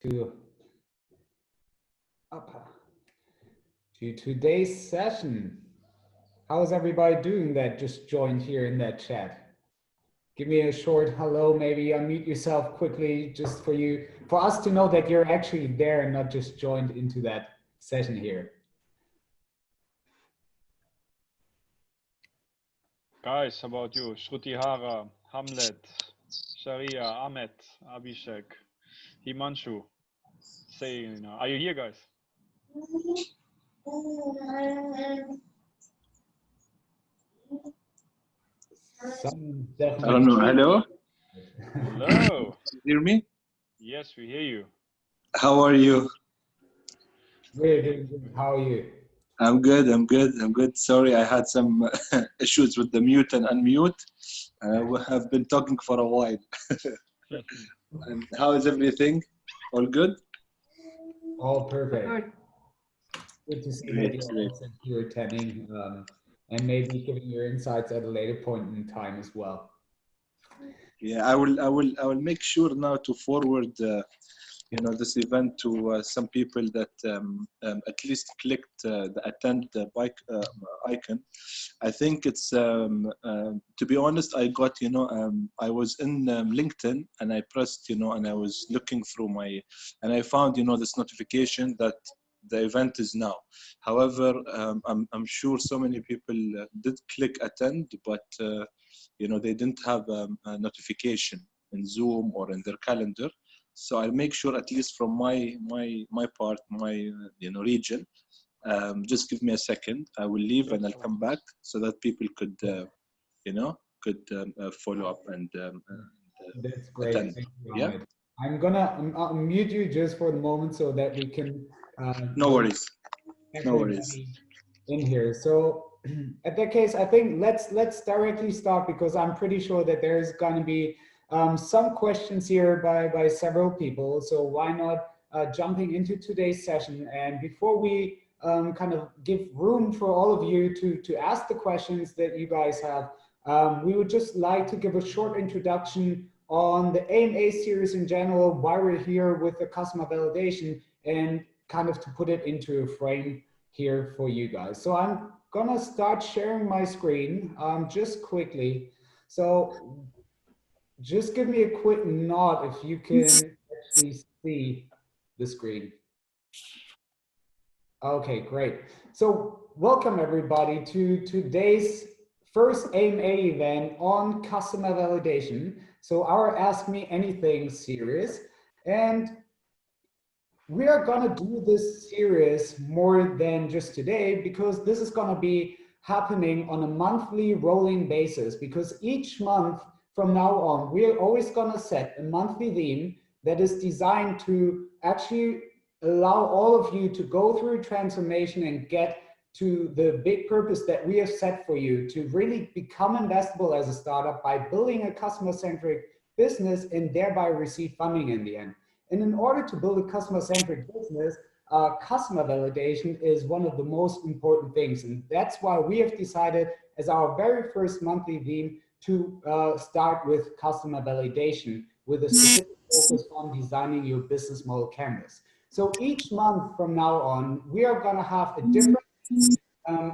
to today's session. How is everybody doing that just joined here in that chat? Give me a short hello, maybe unmute yourself quickly just for us to know that you're actually there and not just joined into that session here. Guys, how about you? Shrutihara, Hamlet, Sharia, Ahmed, Abhishek, Himanshu. Say, are you here, guys? I don't know. Hello? Hello. Hear me? Yes, we hear you. How are you? We're doing good. How are you? I'm good. I'm good. I'm good. Sorry, I had some issues with the mute and unmute. We have been talking for a while. And how is everything? All good? All perfect. Good to see that you're attending and maybe giving your insights at a later point in time as well. Yeah, I will make sure now to forward this event to some people that at least clicked the attend icon. I think it's to be honest, I got I was in LinkedIn and I pressed and I was looking through and I found this notification that the event is now. However, I'm sure so many people did click attend, but they didn't have a notification in Zoom or in their calendar. So I'll make sure, at least from my part, my region. Just give me a second. I will leave and I'll come back so that people could follow up and that's great. attend. Yeah. I'm gonna unmute you just for the moment so that we can. No worries. No worries. In here. So at that case, I think let's directly start because I'm pretty sure that there's going to be some questions here by several people. So why not jumping into today's session? And before we kind of give room for all of you to ask the questions that you guys have, we would just like to give a short introduction on the AMA series in general, why we're here with the customer validation, and kind of to put it into a frame here for you guys. So I'm gonna start sharing my screen just quickly. So just give me a quick nod if you can actually see the screen. Okay, great. So welcome everybody to today's first AMA event on customer validation. So our Ask Me Anything series. And we are gonna do this series more than just today because this is gonna be happening on a monthly rolling basis, because each month from now on, we are always gonna set a monthly theme that is designed to actually allow all of you to go through transformation and get to the big purpose that we have set for you to really become investable as a startup by building a customer-centric business and thereby receive funding in the end. And in order to build a customer-centric business, customer validation is one of the most important things. And that's why we have decided as our very first monthly theme to start with customer validation with a specific focus on designing your business model canvas. So each month from now on, we are going to have a different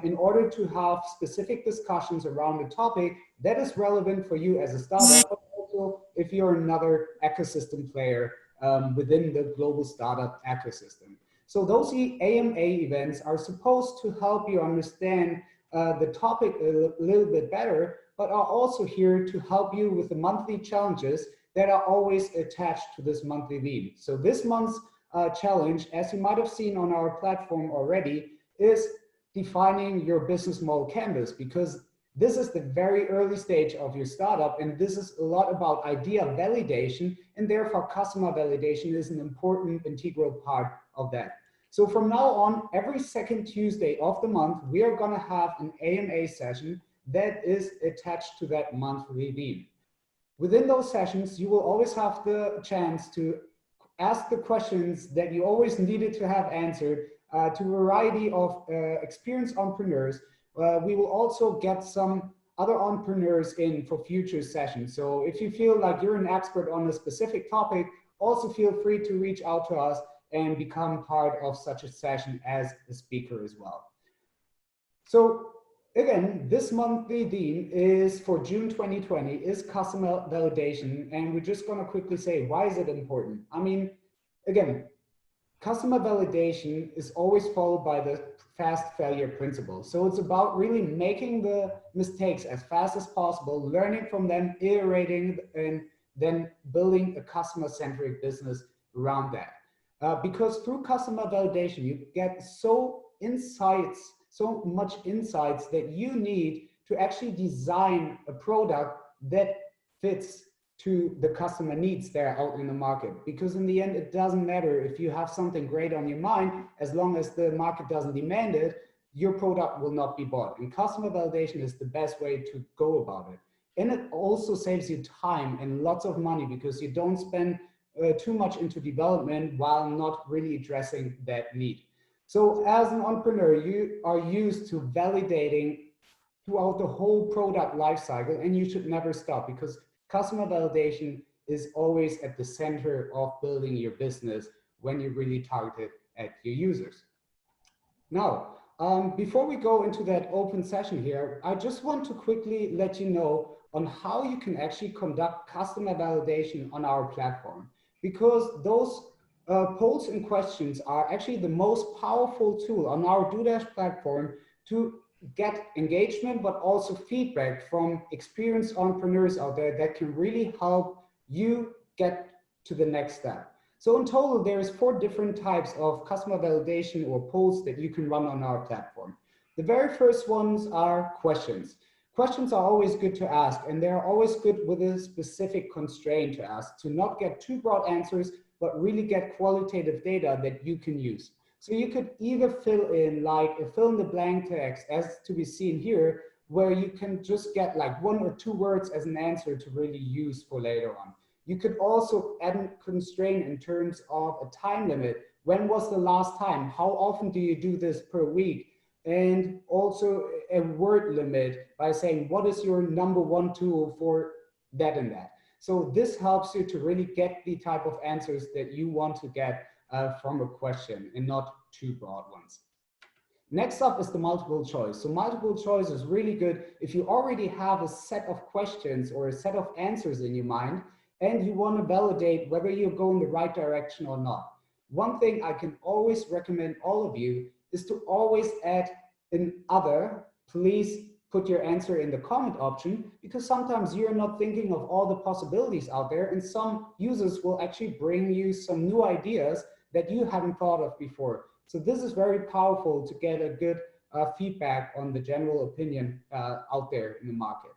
in order to have specific discussions around the topic that is relevant for you as a startup, but also if you're another ecosystem player within the global startup ecosystem. So those AMA events are supposed to help you understand the topic a little bit better, but are also here to help you with the monthly challenges that are always attached to this monthly theme. So this month's challenge, as you might have seen on our platform already, is defining your business model canvas, because this is the very early stage of your startup, and this is a lot about idea validation, and therefore customer validation is an important integral part of that. So from now on, every second Tuesday of the month, we are going to have an AMA session that is attached to that monthly theme. Within those sessions, you will always have the chance to ask the questions that you always needed to have answered to a variety of experienced entrepreneurs. We will also get some other entrepreneurs in for future sessions. So if you feel like you're an expert on a specific topic, also feel free to reach out to us and become part of such a session as a speaker as well. So again, this monthly theme is for June 2020 is customer validation. And we're just going to quickly say, why is it important? I mean, again, customer validation is always followed by the fast failure principle. So it's about really making the mistakes as fast as possible, learning from them, iterating, and then building a customer-centric business around that. Because through customer validation, you get so much insights that you need to actually design a product that fits to the customer needs that are out in the market. Because in the end, it doesn't matter if you have something great on your mind, as long as the market doesn't demand it, your product will not be bought. And customer validation is the best way to go about it. And it also saves you time and lots of money because you don't spend too much into development while not really addressing that need. So as an entrepreneur, you are used to validating throughout the whole product lifecycle, and you should never stop because customer validation is always at the center of building your business when you really target it at your users. Now, before we go into that open session here, I just want to quickly let you know on how you can actually conduct customer validation on our platform, because those polls and questions are actually the most powerful tool on our DueDash platform to get engagement, but also feedback from experienced entrepreneurs out there that can really help you get to the next step. So in total, there's 4 different types of customer validation or polls that you can run on our platform. The very first ones are questions. Questions are always good to ask, and they're always good with a specific constraint to ask, to not get too broad answers, but really get qualitative data that you can use. So you could either fill in like a fill in the blank text as to be seen here, where you can just get like 1 or 2 words as an answer to really use for later on. You could also add a constraint in terms of a time limit. When was the last time? How often do you do this per week? And also a word limit by saying, what is your #1 tool for that and that? So this helps you to really get the type of answers that you want to get from a question and not too broad ones. Next up is the multiple choice. So multiple choice is really good if you already have a set of questions or a set of answers in your mind and you want to validate whether you're going the right direction or not. One thing I can always recommend all of you is to always add an other. Please put your answer in the comment option, because sometimes you're not thinking of all the possibilities out there, and some users will actually bring you some new ideas that you haven't thought of before. So this is very powerful to get a good feedback on the general opinion out there in the market.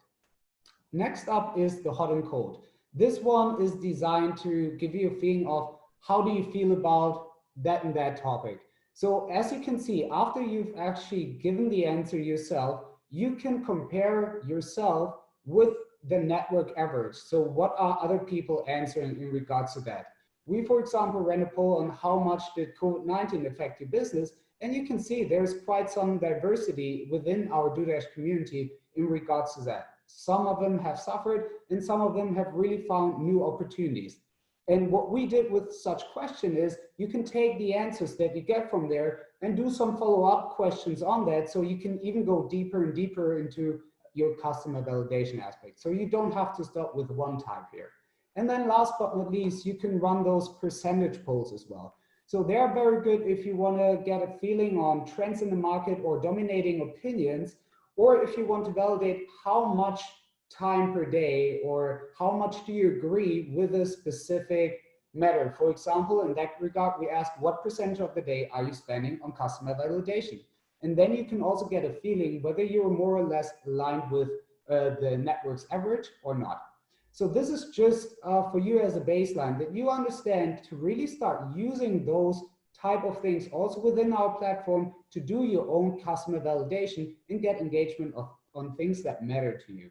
Next up is the hot and cold. This one is designed to give you a feeling of how do you feel about that and that topic. So as you can see, after you've actually given the answer yourself, you can compare yourself with the network average. So what are other people answering in regards to that? We, for example, ran a poll on how much did COVID-19 affect your business, and you can see there's quite some diversity within our DueDash community in regards to that. Some of them have suffered, and some of them have really found new opportunities. And what we did with such question is you can take the answers that you get from there and do some follow-up questions on that, so you can even go deeper and deeper into your customer validation aspect. So you don't have to stop with one type here. And then last but not least, you can run those percentage polls as well. So they're very good if you want to get a feeling on trends in the market or dominating opinions, or if you want to validate how much time per day or how much do you agree with a specific matter. For example, in that regard, we ask what percentage of the day are you spending on customer validation? And then you can also get a feeling whether you're more or less aligned with the network's average or not. So this is just for you as a baseline that you understand to really start using those type of things also within our platform to do your own customer validation and get engagement on things that matter to you.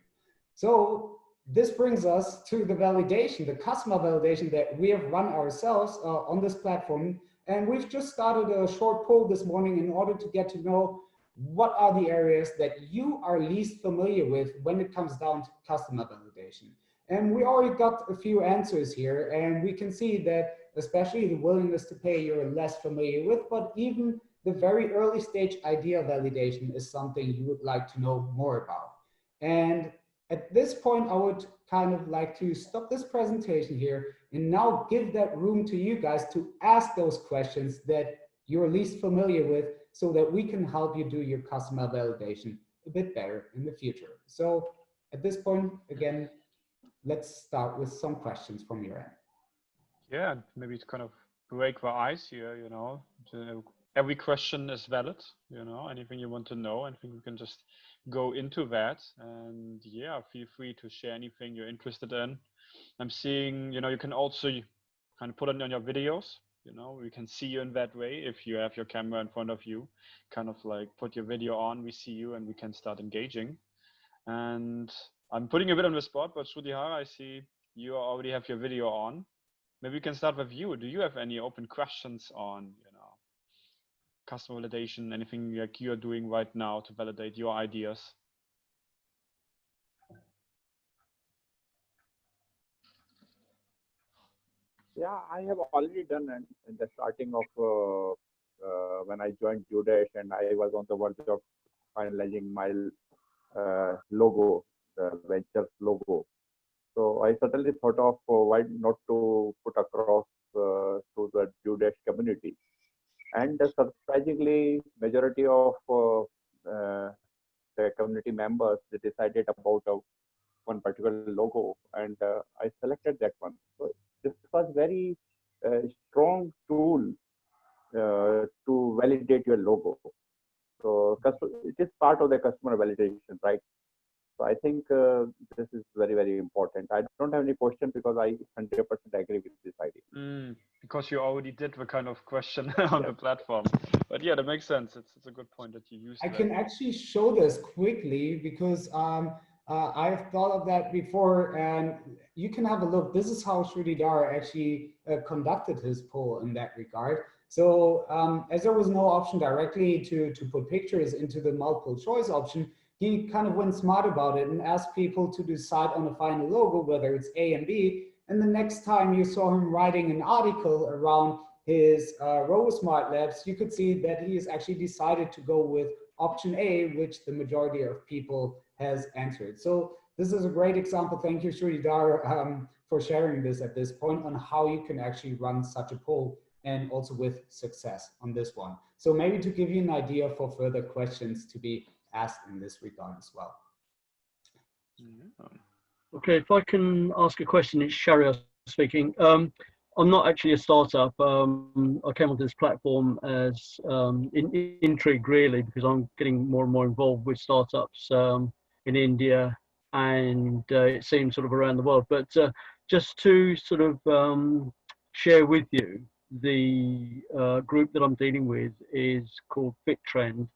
So this brings us to the validation, the customer validation that we have run ourselves on this platform. And we've just started a short poll this morning in order to get to know what are the areas that you are least familiar with when it comes down to customer validation. And we already got a few answers here, and we can see that especially the willingness to pay you're less familiar with, but even the very early stage idea validation is something you would like to know more about. And at this point, I would kind of like to stop this presentation here and now give that room to you guys to ask those questions that you're least familiar with so that we can help you do your customer validation a bit better in the future. So at this point, again, let's start with some questions from your end. Yeah, and maybe to kind of break the ice here, you know, every question is valid, you know, anything you want to know. I think we can just go into that. And yeah, feel free to share anything you're interested in. I'm seeing, you know, you can also kind of put it on your videos, you know, we can see you in that way. If you have your camera in front of you, kind of like put your video on, we see you and we can start engaging. And I'm putting a bit on the spot, but Shrutihara, I see you already have your video on. Maybe we can start with you. Do you have any open questions on, you know, customer validation, anything like you're doing right now to validate your ideas? Yeah, I have already done in the starting of when I joined DueDash, and I was on the verge of finalizing my logo, the ventures logo. So I certainly thought of why not to put across to the DueDash community. And surprisingly, majority of the community members, they decided about one particular logo, and I selected that one. So this was very strong tool to validate your logo. So it is part of the customer validation, right? So I think this is very, very important. I don't have any question because I 100% agree with this idea. Because you already did the kind of question on the platform. But yeah, that makes sense. It's a good point that you used. I can actually show this quickly because I've thought of that before, and you can have a look. This is how Shrutihara actually conducted his poll in that regard. So as there was no option directly to put pictures into the multiple choice option, he kind of went smart about it and asked people to decide on a final logo, whether it's A and B. And the next time you saw him writing an article around his RoboSmart Labs, you could see that he has actually decided to go with option A, which the majority of people has answered. So this is a great example. Thank you, Shrutihara, for sharing this at this point on how you can actually run such a poll, and also with success on this one. So maybe to give you an idea for further questions to be asked in this regard as well. Okay, if I can ask a question, it's Sharia speaking. I'm not actually a startup. I came onto this platform as intrigue really, because I'm getting more and more involved with startups in India and it seems sort of around the world. But just to sort of share with you, the group that I'm dealing with is called FitTrend.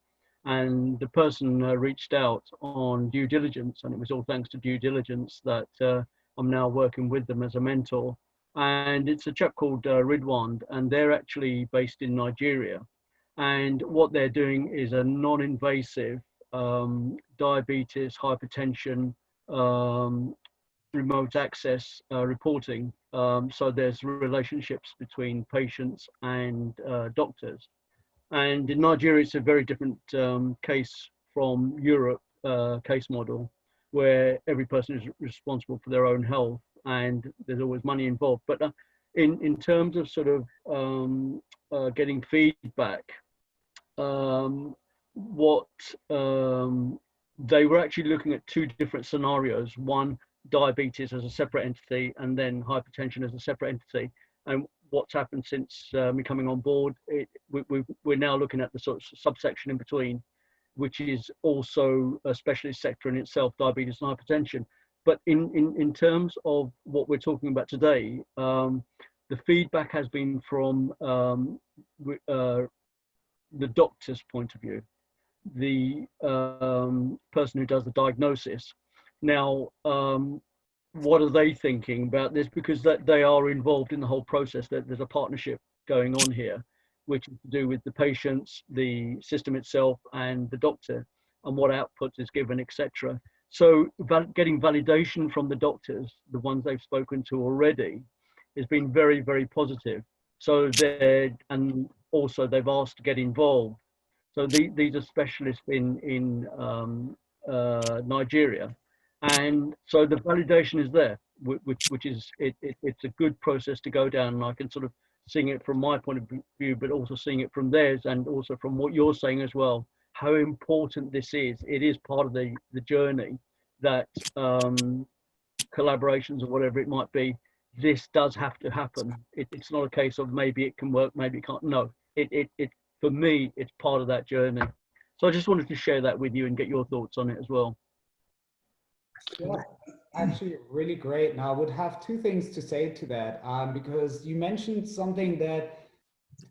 And the person reached out on due diligence, and it was all thanks to due diligence that I'm now working with them as a mentor. And it's a chap called Ridwan, and they're actually based in Nigeria. And what they're doing is a non-invasive diabetes, hypertension, remote access reporting. So there's relationships between patients and doctors. And in Nigeria, it's a very different case from Europe case model, where every person is responsible for their own health and there's always money involved. But in terms of sort of getting feedback, what they were actually looking at two different scenarios: one, diabetes as a separate entity, and then hypertension as a separate entity. And what's happened since me coming on board, we're now looking at the sort of subsection in between, which is also a specialist sector in itself, diabetes and hypertension. But in terms of what we're talking about today, the feedback has been from the doctor's point of view, the person who does the diagnosis. Now, what are they thinking about this? Because that they are involved in the whole process. That there's a partnership going on here, which is to do with the patients, the system itself, and the doctor, and what outputs is given, etc. So getting validation from the doctors, the ones they've spoken to already, has been very, very positive. So and also they've asked to get involved. So these are specialists in Nigeria, and so the validation is there, which is it's a good process to go down. And I can sort of seeing it from my point of view, but also seeing it from theirs, and also from what you're saying as well, how important this is. It is part of the journey that collaborations or whatever it might be, this does have to happen. It's not a case of maybe it can work, maybe it can't. No, it for me, it's part of that journey. So I just wanted to share that with you and get your thoughts on it as well. Yeah, actually really great. Now I would have two things to say to that, because you mentioned something that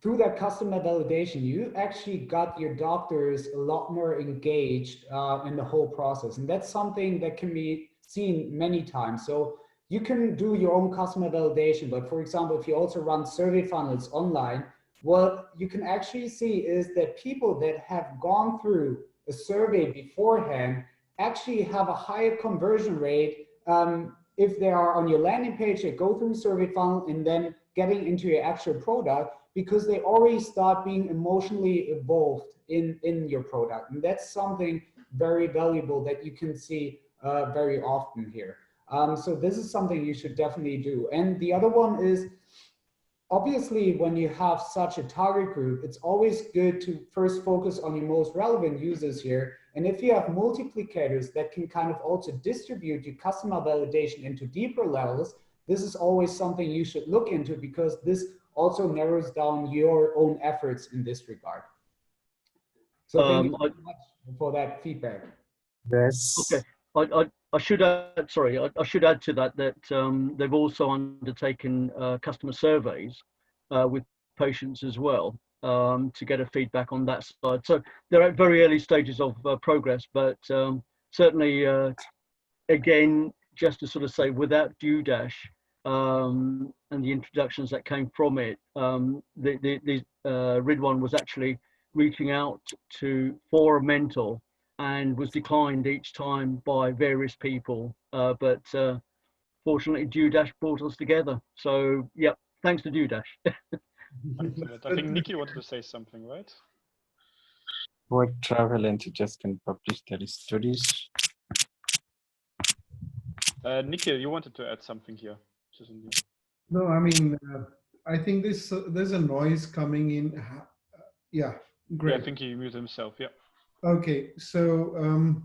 through that customer validation, you actually got your doctors a lot more engaged in the whole process. And that's something that can be seen many times. So you can do your own customer validation, but for example, if you also run survey funnels online, what you can actually see is that people that have gone through a survey beforehand actually have a higher conversion rate if they are on your landing page, they go through survey funnel and then getting into your actual product, because they already start being emotionally involved in your product. And that's something very valuable that you can see very often here. So this is something you should definitely do. And the other one is, obviously, when you have such a target group, it's always good to first focus on your most relevant users here. And if you have multiplicators that can kind of also distribute your customer validation into deeper levels, this is always something you should look into, because this also narrows down your own efforts in this regard. So thank you very much for that feedback. Yes. Okay. I should add, sorry, I should add to that they've also undertaken customer surveys with patients as well to get a feedback on that side. So they're at very early stages of progress, but certainly, again, just to sort of say, without DueDash and the introductions that came from it, Ridwan was actually reaching out for a mentor, and was declined each time by various people. But fortunately, DueDash brought us together. So, yeah, thanks to DueDash. Excellent. I think Nikki wanted to say something, right? What travel enthusiasts can publish their studies? Nikki, you wanted to add something here. No, I mean, I think there's a noise coming in. Yeah, great. Yeah, I think he muted himself. Yeah. Okay, so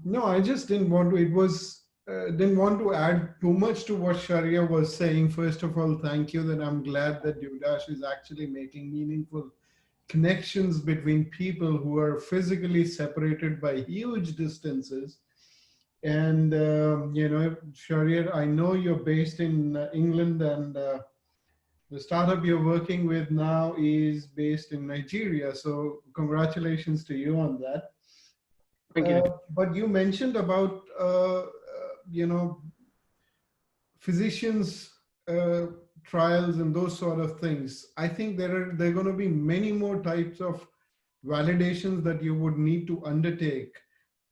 no, I just didn't want to. It was didn't want to add too much to what Sharia was saying. First of all, thank you. That I'm glad that DueDash is actually making meaningful connections between people who are physically separated by huge distances. And you know, Sharia, I know you're based in England, and the startup you're working with now is based in Nigeria. So congratulations to you on that. Thank you. But you mentioned about you know, physicians trials and those sort of things. I think there are going to be many more types of validations that you would need to undertake.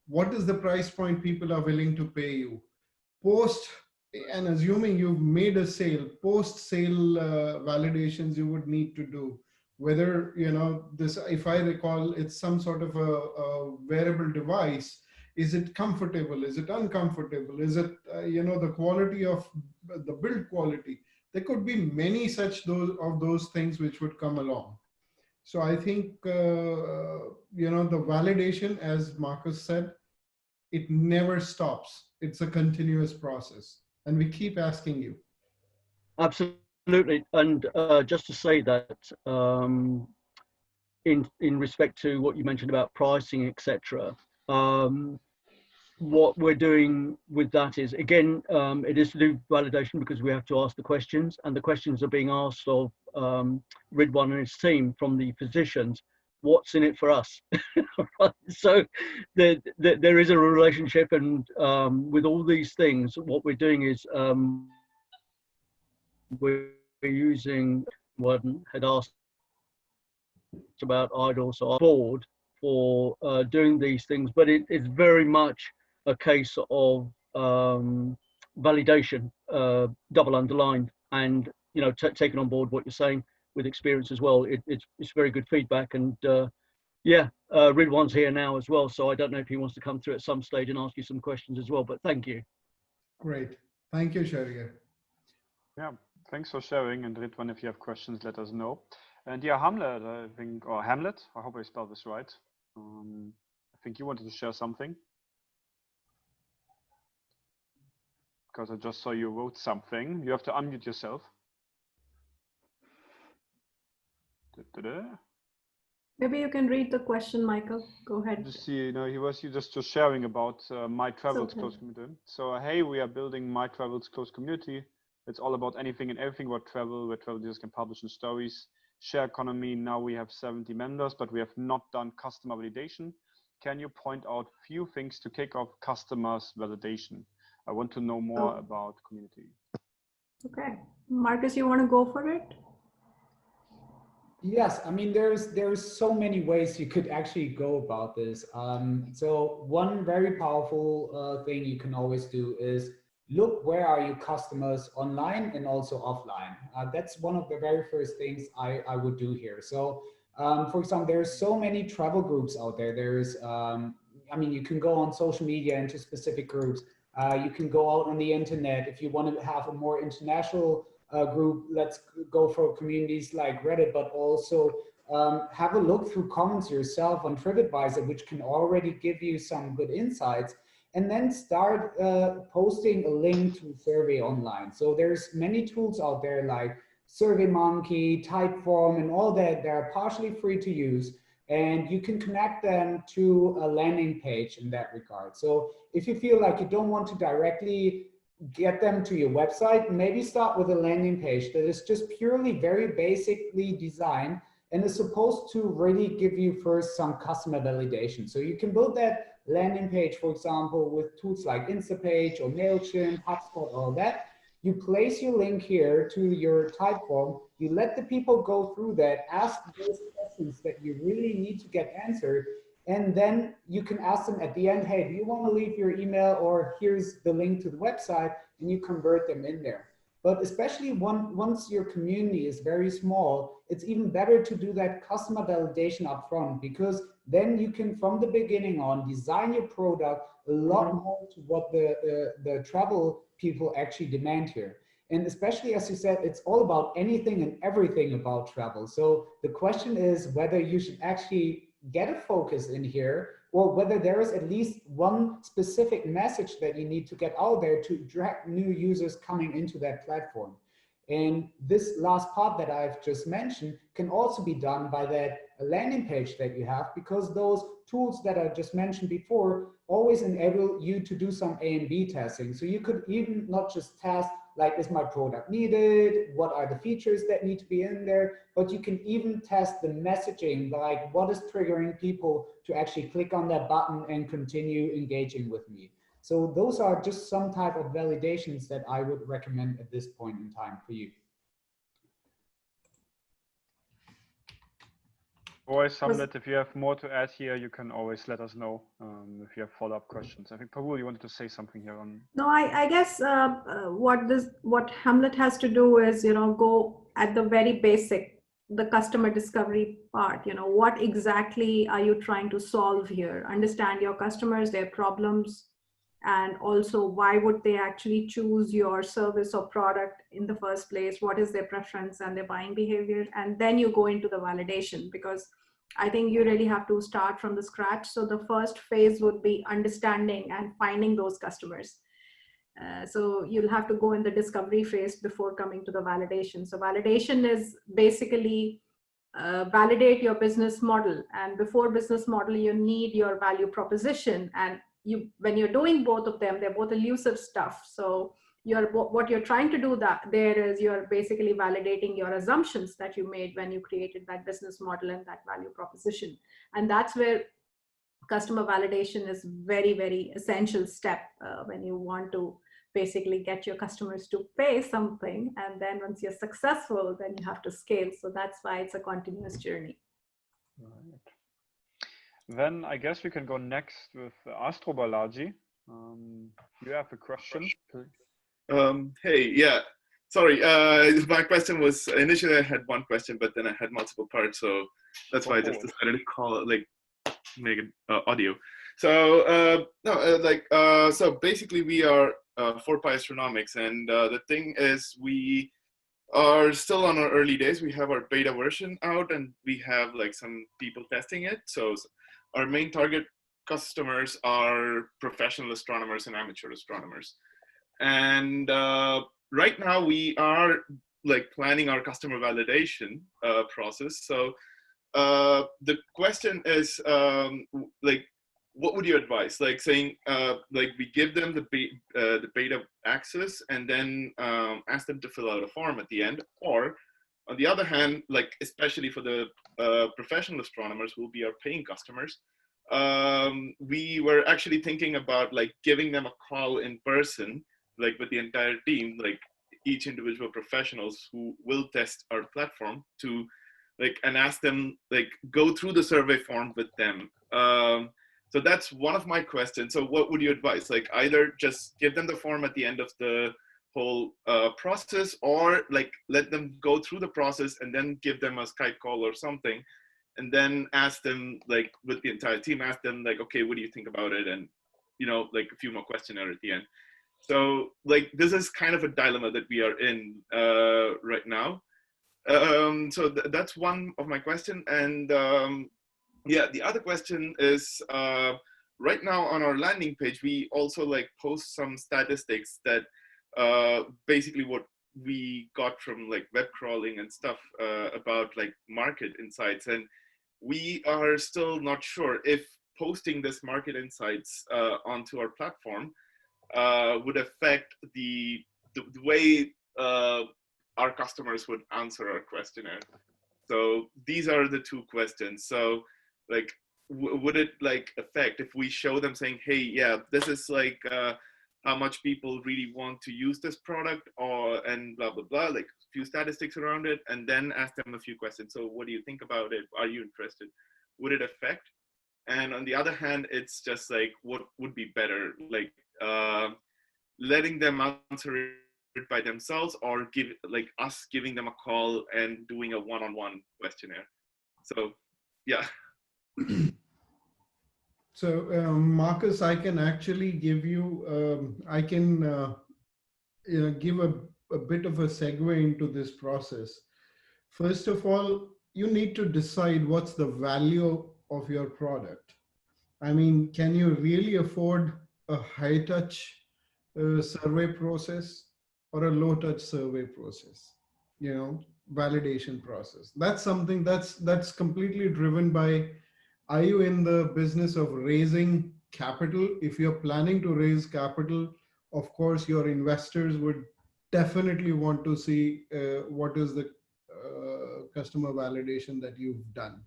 What is the price point people are willing to pay you? Post, and assuming you've made a sale, post-sale validations you would need to do. Whether, you know, this, if I recall, it's some sort of a wearable device. Is it comfortable? Is it uncomfortable? Is it, you know, the quality of the build quality? There could be many such of those things which would come along. So I think, you know, the validation, as Marcus said, it never stops. It's a continuous process. And we keep asking you. Absolutely. And just to say that in respect to what you mentioned about pricing, etc., what we're doing with that is, again, it is to do validation, because we have to ask the questions, and the questions are being asked of Ridwan and his team from the physicians. What's in it for us? So there is a relationship, and with all these things, what we're doing is we're using what had asked about IDOL, so our board for doing these things, but it's very much a case of validation, double underlined, and taking on board what you're saying with experience as well. It's very good feedback, and yeah, Ridwan's here now as well, so I don't know if he wants to come through at some stage and ask you some questions as well, but thank you. Great. Thank you, Sharia. Yeah, thanks for sharing. And Ridwan, if you have questions, let us know. And yeah, Hamlet, I think, or Hamlet, I hope I spelled this right. I think you wanted to share something. Because I just saw you wrote something. You have to unmute yourself. Maybe you can read the question, Michael. Go ahead. Just see, he was just sharing about My Travels okay. close community. So hey, we are building My Travels close community. It's all about anything and everything about travel, where travel users can publish in stories. Share economy. Now we have 70 members, but we have not done customer validation. Can you point out few things to kick off customers validation? I want to know more about community. Okay, Marcus, you want to go for it? Yes, I mean, there's so many ways you could actually go about this. So one very powerful thing you can always do is look where are your customers online and also offline. That's one of the very first things I would do here. So for example, there's so many travel groups out there. There's, I mean, you can go on social media into specific groups. You can go out on the internet if you want to have a more international group. Let's go for communities like Reddit, but also have a look through comments yourself on TripAdvisor, which can already give you some good insights, and then start posting a link to a survey online. So there's many tools out there like SurveyMonkey, Typeform, and all that. They're partially free to use, and you can connect them to a landing page in that regard. So if you feel like you don't want to directly get them to your website, maybe start with a landing page that is just purely very basically designed and is supposed to really give you first some customer validation. So you can build that landing page, for example, with tools like Instapage or MailChimp, HubSpot, all that. You place your link here to your Typeform, you let the people go through that, ask those questions that you really need to get answered, and then you can ask them at the end, hey, do you want to leave your email, or here's the link to the website, and you convert them in there. But especially once your community is very small, it's even better to do that customer validation up front, because then you can, from the beginning on, design your product a lot more to what the travel people actually demand here. And especially, as you said, it's all about anything and everything about travel. So the question is whether you should actually get a focus in here, or whether there is at least one specific message that you need to get out there to attract new users coming into that platform. And this last part that I've just mentioned can also be done by that landing page that you have, because those tools that I just mentioned before always enable you to do some A and B testing. So you could even not just test, like, is my product needed? What are the features that need to be in there? But you can even test the messaging, like what is triggering people to actually click on that button and continue engaging with me. So those are just some type of validations that I would recommend at this point in time for you. Always, Hamlet, if you have more to add here, you can always let us know if you have follow-up questions. I think, Pahul, you wanted to say something here on. No, I guess what Hamlet has to do is, go at the very basic, the customer discovery part. What exactly are you trying to solve here? Understand your customers, their problems, and also why would they actually choose your service or product in the first place? What is their preference and their buying behavior? And then you go into the validation, because I think you really have to start from the scratch. So the first phase would be understanding and finding those customers. So you'll have to go in the discovery phase before coming to the validation. So validation is basically validate your business model. And before business model, you need your value proposition. And when you're doing both of them, they're both elusive stuff. So what you're trying to do there is you're basically validating your assumptions that you made when you created that business model and that value proposition. And that's where customer validation is very, very essential step when you want to basically get your customers to pay something. And then once you're successful, then you have to scale. So that's why it's a continuous journey. Right. Then I guess we can go next with Astro Balaji. You have a question? Hey, yeah. Sorry, my question was, initially I had one question, but then I had multiple parts, so that's why I just decided to call it, like, make it audio. So, so basically we are 4Pi Astronomics, and the thing is we are still on our early days. We have our beta version out, and we have like some people testing it. So our main target customers are professional astronomers and amateur astronomers. And right now we are like planning our customer validation process. So the question is like, what would you advise? Like saying, like we give them the beta access and then ask them to fill out a form at the end, or on the other hand, like especially for the professional astronomers who will be our paying customers, we were actually thinking about like giving them a call in person, like with the entire team, like each individual professionals who will test our platform to like, and ask them like go through the survey form with them. So that's one of my questions. So what would you advise? Like either just give them the form at the end of the whole process, or like let them go through the process and then give them a Skype call or something, and then ask them like with the entire team, ask them like, okay, what do you think about it? And you know, like a few more questionnaire at the end. So like this is kind of a dilemma that we are in right now. So that's one of my question. And yeah, the other question is, right now on our landing page, we also like post some statistics that basically what we got from like web crawling and stuff about like market insights. And we are still not sure if posting this market insights onto our platform would affect the way our customers would answer our questionnaire. So these are the two questions. So like, would it like affect if we show them saying, hey, yeah, this is like how much people really want to use this product, or and blah, blah, blah, like a few statistics around it, and then ask them a few questions. So what do you think about it? Are you interested? Would it affect? And on the other hand, it's just like, what would be better? Like letting them answer it by themselves, or give like us giving them a call and doing a one-on-one questionnaire. So yeah. So Marcus, I can actually give you, I can you know, give a bit of a segue into this process. First of all, you need to decide what's the value of your product. I mean, can you really afford a high-touch survey process or a low-touch survey process? You know, validation process. That's something that's completely driven by, are you in the business of raising capital? If you're planning to raise capital, of course, your investors would definitely want to see what is the customer validation that you've done.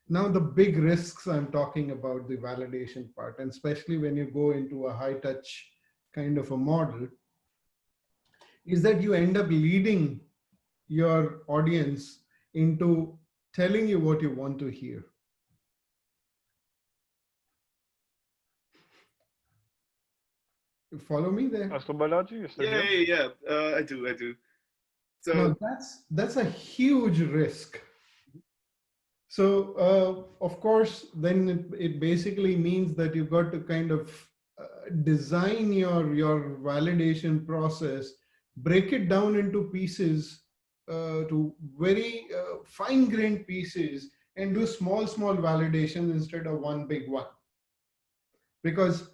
Now, the big risks I'm talking about, the validation part, and especially when you go into a high touch kind of a model, is that you end up leading your audience into telling you what you want to hear. You follow me there? Astrobiology? Yeah. I do. So now that's a huge risk. So of course, then it basically means that you've got to kind of design your validation process, break it down into pieces, to very fine-grained pieces, and do small validations instead of one big one. Because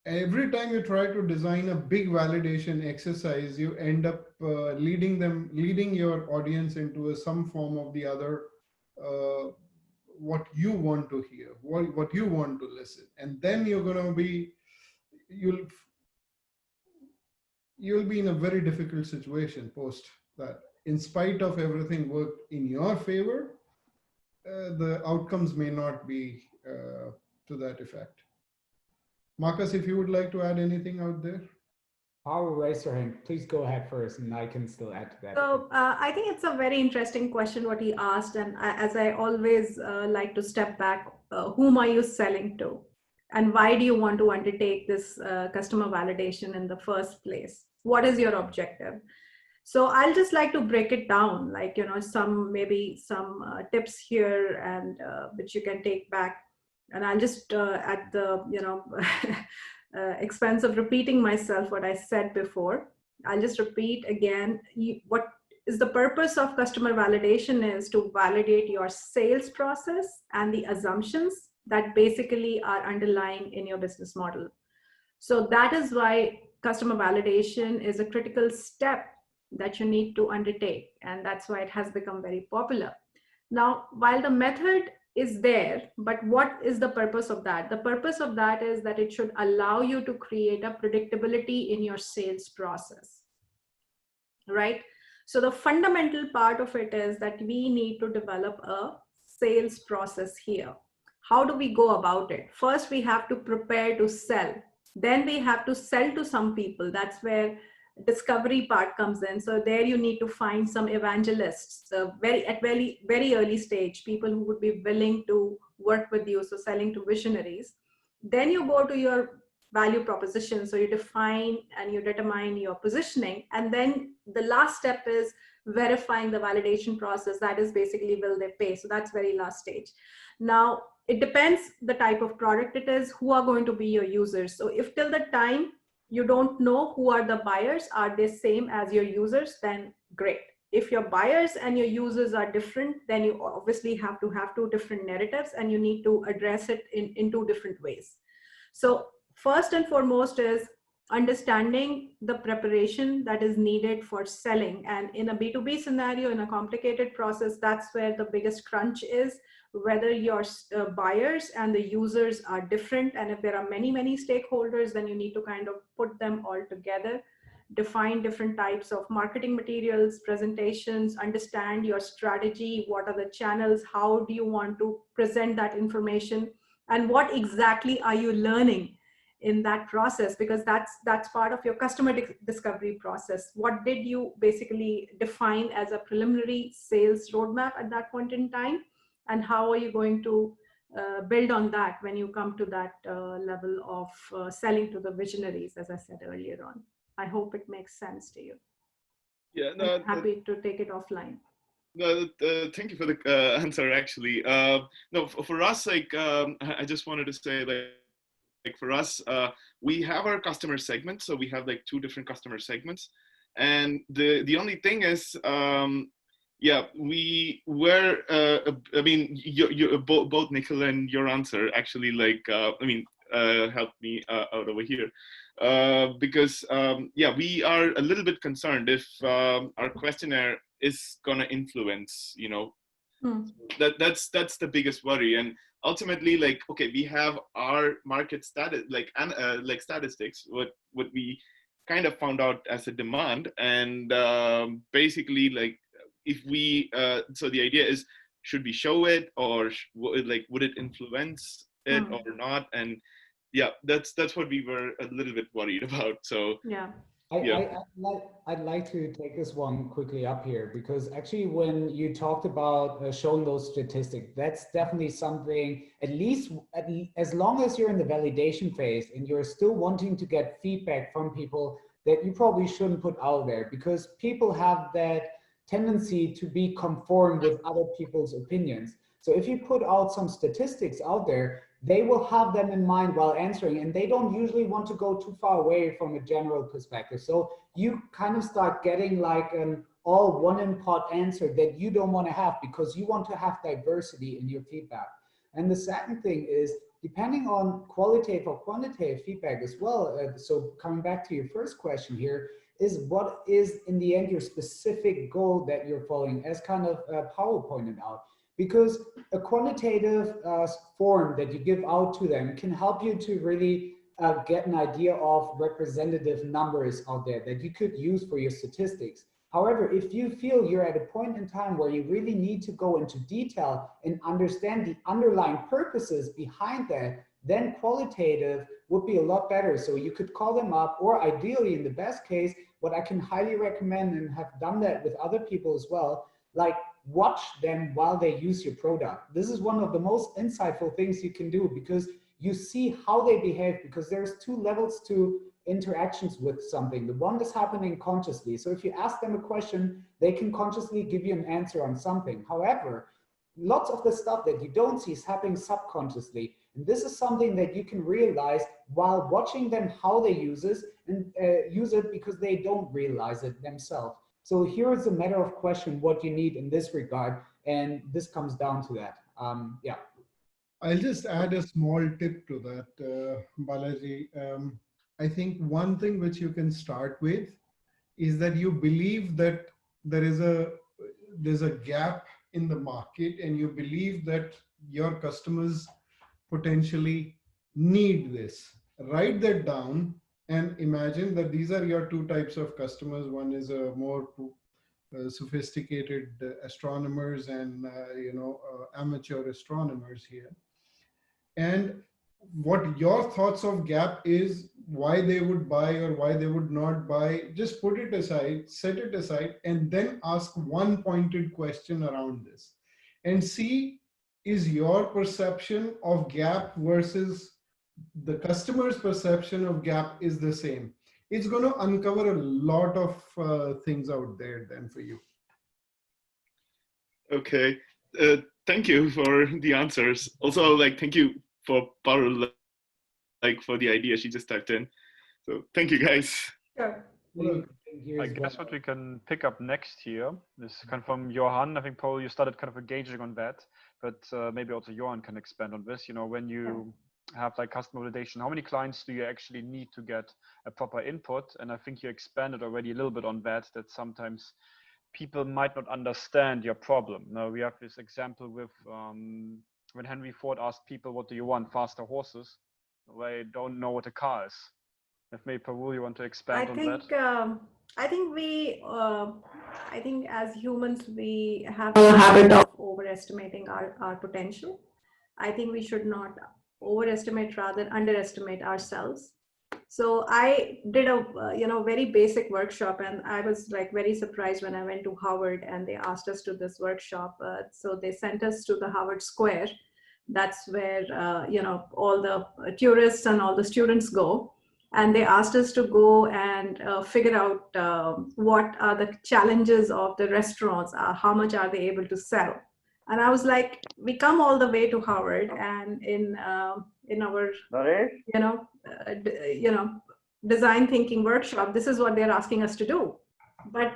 every time you try to design a big validation exercise, you end up leading your audience into some form of the other, what you want to hear, what you want to listen. And then you're going to be, you'll be in a very difficult situation post that. In spite of everything worked in your favor, the outcomes may not be to that effect. Marcus, if you would like to add anything out there. I'll raise your hand. Please go ahead first, and I can still add to that. So I think it's a very interesting question what he asked, and as I always like to step back, whom are you selling to? And why do you want to undertake this customer validation in the first place? What is your objective? So I'll just like to break it down, like, maybe some tips here, and which you can take back. And I'll just at the, expense of repeating myself, what I said before, I'll just repeat again. What is the purpose of customer validation is to validate your sales process and the assumptions that basically are underlying in your business model. So that is why customer validation is a critical step that you need to undertake. And that's why it has become very popular. Now, while the method is there, but what is the purpose of that? The purpose of that is that it should allow you to create a predictability in your sales process, right? So the fundamental part of it is that we need to develop a sales process here. How do we go about it? First, we have to prepare to sell. Then we have to sell to some people. That's where discovery part comes in. So there you need to find some evangelists, very early stage, people who would be willing to work with you. So selling to visionaries. Then you go to your value proposition. So you define and you determine your positioning. And then the last step is verifying the validation process. That is basically, will they pay? So that's very last stage. Now, it depends the type of product it is, who are going to be your users. So if till the time you don't know who are the buyers, are they same as your users, then great. If your buyers and your users are different, then you obviously have to have two different narratives, and you need to address it in two different ways. So first and foremost is understanding the preparation that is needed for selling. And in a B2B scenario, in a complicated process, that's where the biggest crunch is, whether your buyers and the users are different. And if there are many stakeholders, then you need to kind of put them all together, define different types of marketing materials, presentations, understand your strategy, what are the channels, how do you want to present that information, and what exactly are you learning in that process, because that's part of your customer discovery process. What did you basically define as a preliminary sales roadmap at that point in time, and how are you going to build on that when you come to that level of selling to the visionaries, as I said earlier on. I hope it makes sense to you. Yeah, no, I'm happy to take it offline. No, thank you for the answer. Actually, no, for us, like I just wanted to say, like for us, we have our customer segments. So we have like 2 different customer segments, and the only thing is, yeah, we were. I mean, both Nikhil and your answer actually, like, helped me out over here. Because yeah, we are a little bit concerned if our questionnaire is gonna influence, that's the biggest worry. And ultimately, like, okay, we have our market status, like statistics, what we kind of found out as a demand, and basically, like, if we so the idea is, should we show it, or like, would it influence it or not? And yeah, that's what we were a little bit worried about. So yeah. I'd like to take this one quickly up here, because actually when you talked about showing those statistics, that's definitely something, at least as long as you're in the validation phase and you're still wanting to get feedback from people, that you probably shouldn't put out there, because people have that tendency to be conformed with other people's opinions. So if you put out some statistics out there, they will have them in mind while answering, and they don't usually want to go too far away from a general perspective. So you kind of start getting like an all one in pot answer that you don't want to have, because you want to have diversity in your feedback. And the second thing is, depending on qualitative or quantitative feedback as well. So coming back to your first question here, is what is in the end your specific goal that you're following, as kind of Paul pointed out. Because a quantitative form that you give out to them can help you to really get an idea of representative numbers out there that you could use for your statistics. However, if you feel you're at a point in time where you really need to go into detail and understand the underlying purposes behind that, then qualitative would be a lot better. So you could call them up, or ideally, in the best case, what I can highly recommend, and have done that with other people as well, like, watch them while they use your product. This is one of the most insightful things you can do, because you see how they behave, because there's two levels to interactions with something. The one is happening consciously. So if you ask them a question, they can consciously give you an answer on something. However, lots of the stuff that you don't see is happening subconsciously. And this is something that you can realize while watching them how they use it because they don't realize it themselves. So here is a matter of question what you need in this regard, and this comes down to that. Yeah. I'll just add a small tip to that, Balaji. I think one thing which you can start with is that you believe that there's a gap in the market, and you believe that your customers potentially need this. Write that down and imagine that these are your two types of customers. One is a more sophisticated astronomers and amateur astronomers here. And what your thoughts of gap is, why they would buy or why they would not buy, just put it aside, set it aside, and then ask one pointed question around this and see, is your perception of gap versus the customer's perception of gap is the same. It's going to uncover a lot of things out there then for you. Okay. Thank you for the answers. Also, thank you for Parul, for the idea she just typed in. So thank you, guys. Sure. I guess what we can pick up next here is kind of from Johan. I think, Paul, you started kind of engaging on that, but maybe also Johan can expand on this. When you have customer validation, how many clients do you actually need to get a proper input? And I think you expanded already a little bit on that sometimes people might not understand your problem. Now we have this example with when Henry Ford asked people, what do you want, faster horses? They don't know what a car is. If maybe Parul, you want to expand on that? I think as humans, we have a habit of overestimating our potential. I think we should not overestimate, rather underestimate ourselves. So I did a very basic workshop, and I was very surprised when I went to Harvard and they asked us to this workshop. So they sent us to the Harvard Square. That's where all the tourists and all the students go. And they asked us to go and figure out what are the challenges of the restaurants, how much are they able to sell. And I was like, we come all the way to Harvard, and in our design thinking workshop, this is what they're asking us to do. But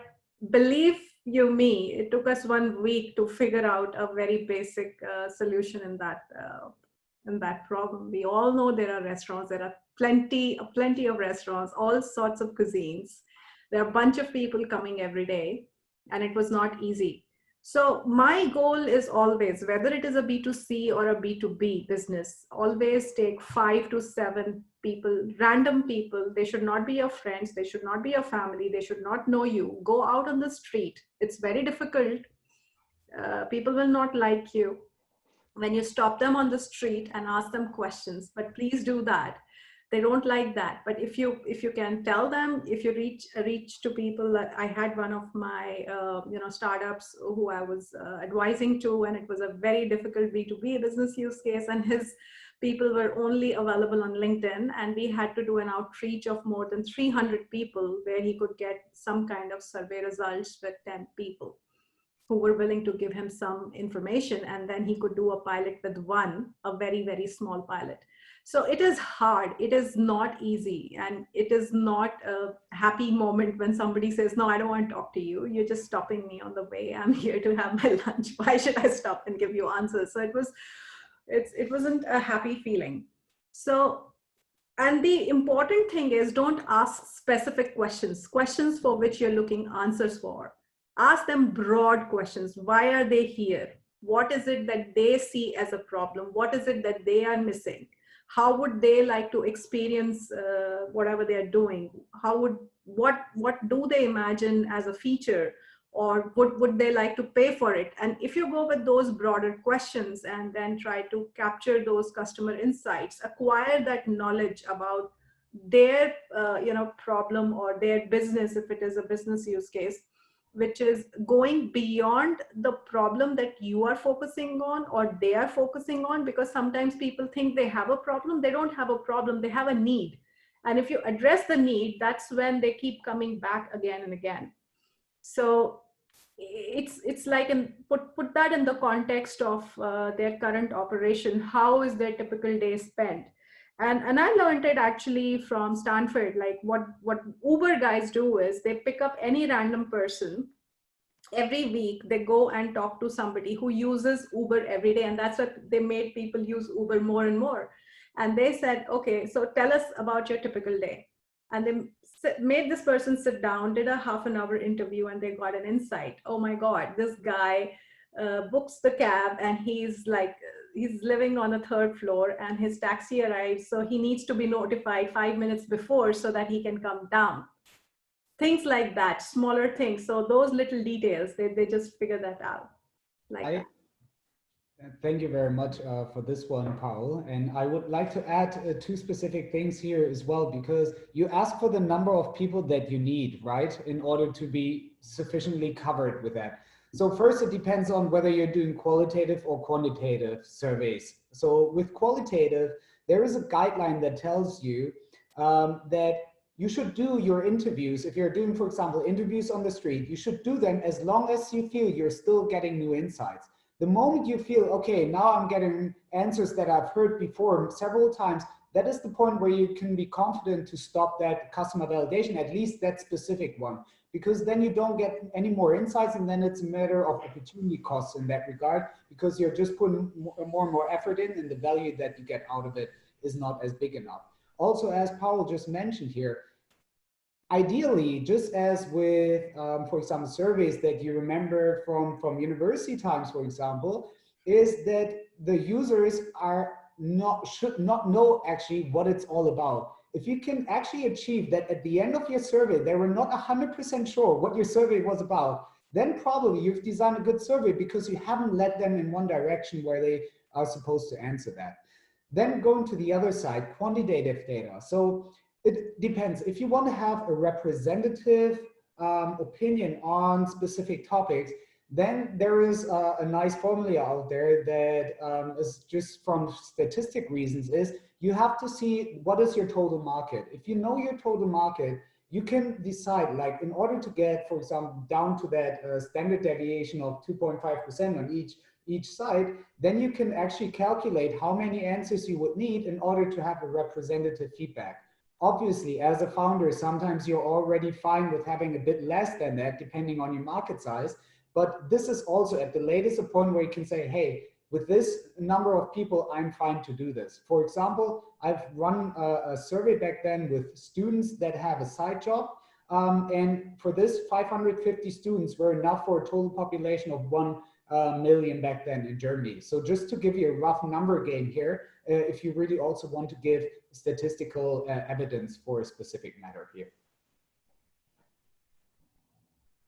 believe you me, it took us 1 week to figure out a very basic solution in that problem. We all know there are restaurants, there are plenty of restaurants, all sorts of cuisines. There are a bunch of people coming every day, and it was not easy. So my goal is always, whether it is a B2C or a B2B business, always take 5 to 7 people, random people. They should not be your friends. They should not be your family. They should not know you. Go out on the street. It's very difficult. People will not like you when you stop them on the street and ask them questions, but please do that. They don't like that. But if you can tell them, if you reach to people, I had one of my startups who I was advising to, and it was a very difficult B2B business use case, and his people were only available on LinkedIn, and we had to do an outreach of more than 300 people where he could get some kind of survey results with 10 people who were willing to give him some information, and then he could do a pilot with a very, very small pilot. So it is hard, it is not easy, and it is not a happy moment when somebody says, no, I don't want to talk to you. You're just stopping me on the way. I'm here to have my lunch. Why should I stop and give you answers? So it wasn't a happy feeling. So, and the important thing is, don't ask specific questions for which you're looking answers for. Ask them broad questions. Why are they here? What is it that they see as a problem? What is it that they are missing? How would they like to experience whatever they are doing? What do they imagine as a feature? Or would they like to pay for it? And if you go with those broader questions and then try to capture those customer insights, acquire that knowledge about their problem or their business, if it is a business use case, which is going beyond the problem that you are focusing on or they are focusing on, because sometimes people think they have a problem. They don't have a problem, they have a need. And if you address the need, that's when they keep coming back again and again. So it's like, put that in the context of their current operation. How is their typical day spent? And I learned it actually from Stanford. Like what Uber guys do is they pick up any random person. Every week they go and talk to somebody who uses Uber every day. And that's what they made people use Uber more and more. And they said, okay, so tell us about your typical day. And they made this person sit down, did a half-an-hour interview, and they got an insight. Oh my God, this guy books the cab, and he's living on the 3rd floor, and his taxi arrives, so he needs to be notified 5 minutes before so that he can come down. Things like that, smaller things. So those little details, they just figure that out like that. Thank you very much for this one, Paul. And I would like to add 2 specific things here as well, because you asked for the number of people that you need, right, in order to be sufficiently covered with that. So first, it depends on whether you're doing qualitative or quantitative surveys. So with qualitative, there is a guideline that tells you that you should do your interviews. If you're doing, for example, interviews on the street, you should do them as long as you feel you're still getting new insights. The moment you feel, okay, now I'm getting answers that I've heard before several times, that is the point where you can be confident to stop that customer validation, at least that specific one, because then you don't get any more insights, and then it's a matter of opportunity costs in that regard, because you're just putting more and more effort in, and the value that you get out of it is not as big enough. Also, as Paul just mentioned here, ideally, just as with, for example, surveys that you remember from university times, for example, is that the users should not know actually what it's all about. If you can actually achieve that at the end of your survey, they were not 100% sure what your survey was about, then probably you've designed a good survey because you haven't led them in one direction where they are supposed to answer that. Then going to the other side, quantitative data. So it depends. If you want to have a representative opinion on specific topics, then there is a nice formula out there that is just from statistic reasons, is you have to see what is your total market. If you know your total market, you can decide, like, in order to get, for example, down to that standard deviation of 2.5% on each side, then you can actually calculate how many answers you would need in order to have a representative feedback. Obviously, as a founder, sometimes you're already fine with having a bit less than that, depending on your market size. But this is also at the latest a point where you can say, hey, with this number of people, I'm fine to do this. For example, I've run a survey back then with students that have a side job. And for this, 550 students were enough for a total population of 1 million back then in Germany. So just to give you a rough number game here, if you really also want to give statistical evidence for a specific matter here.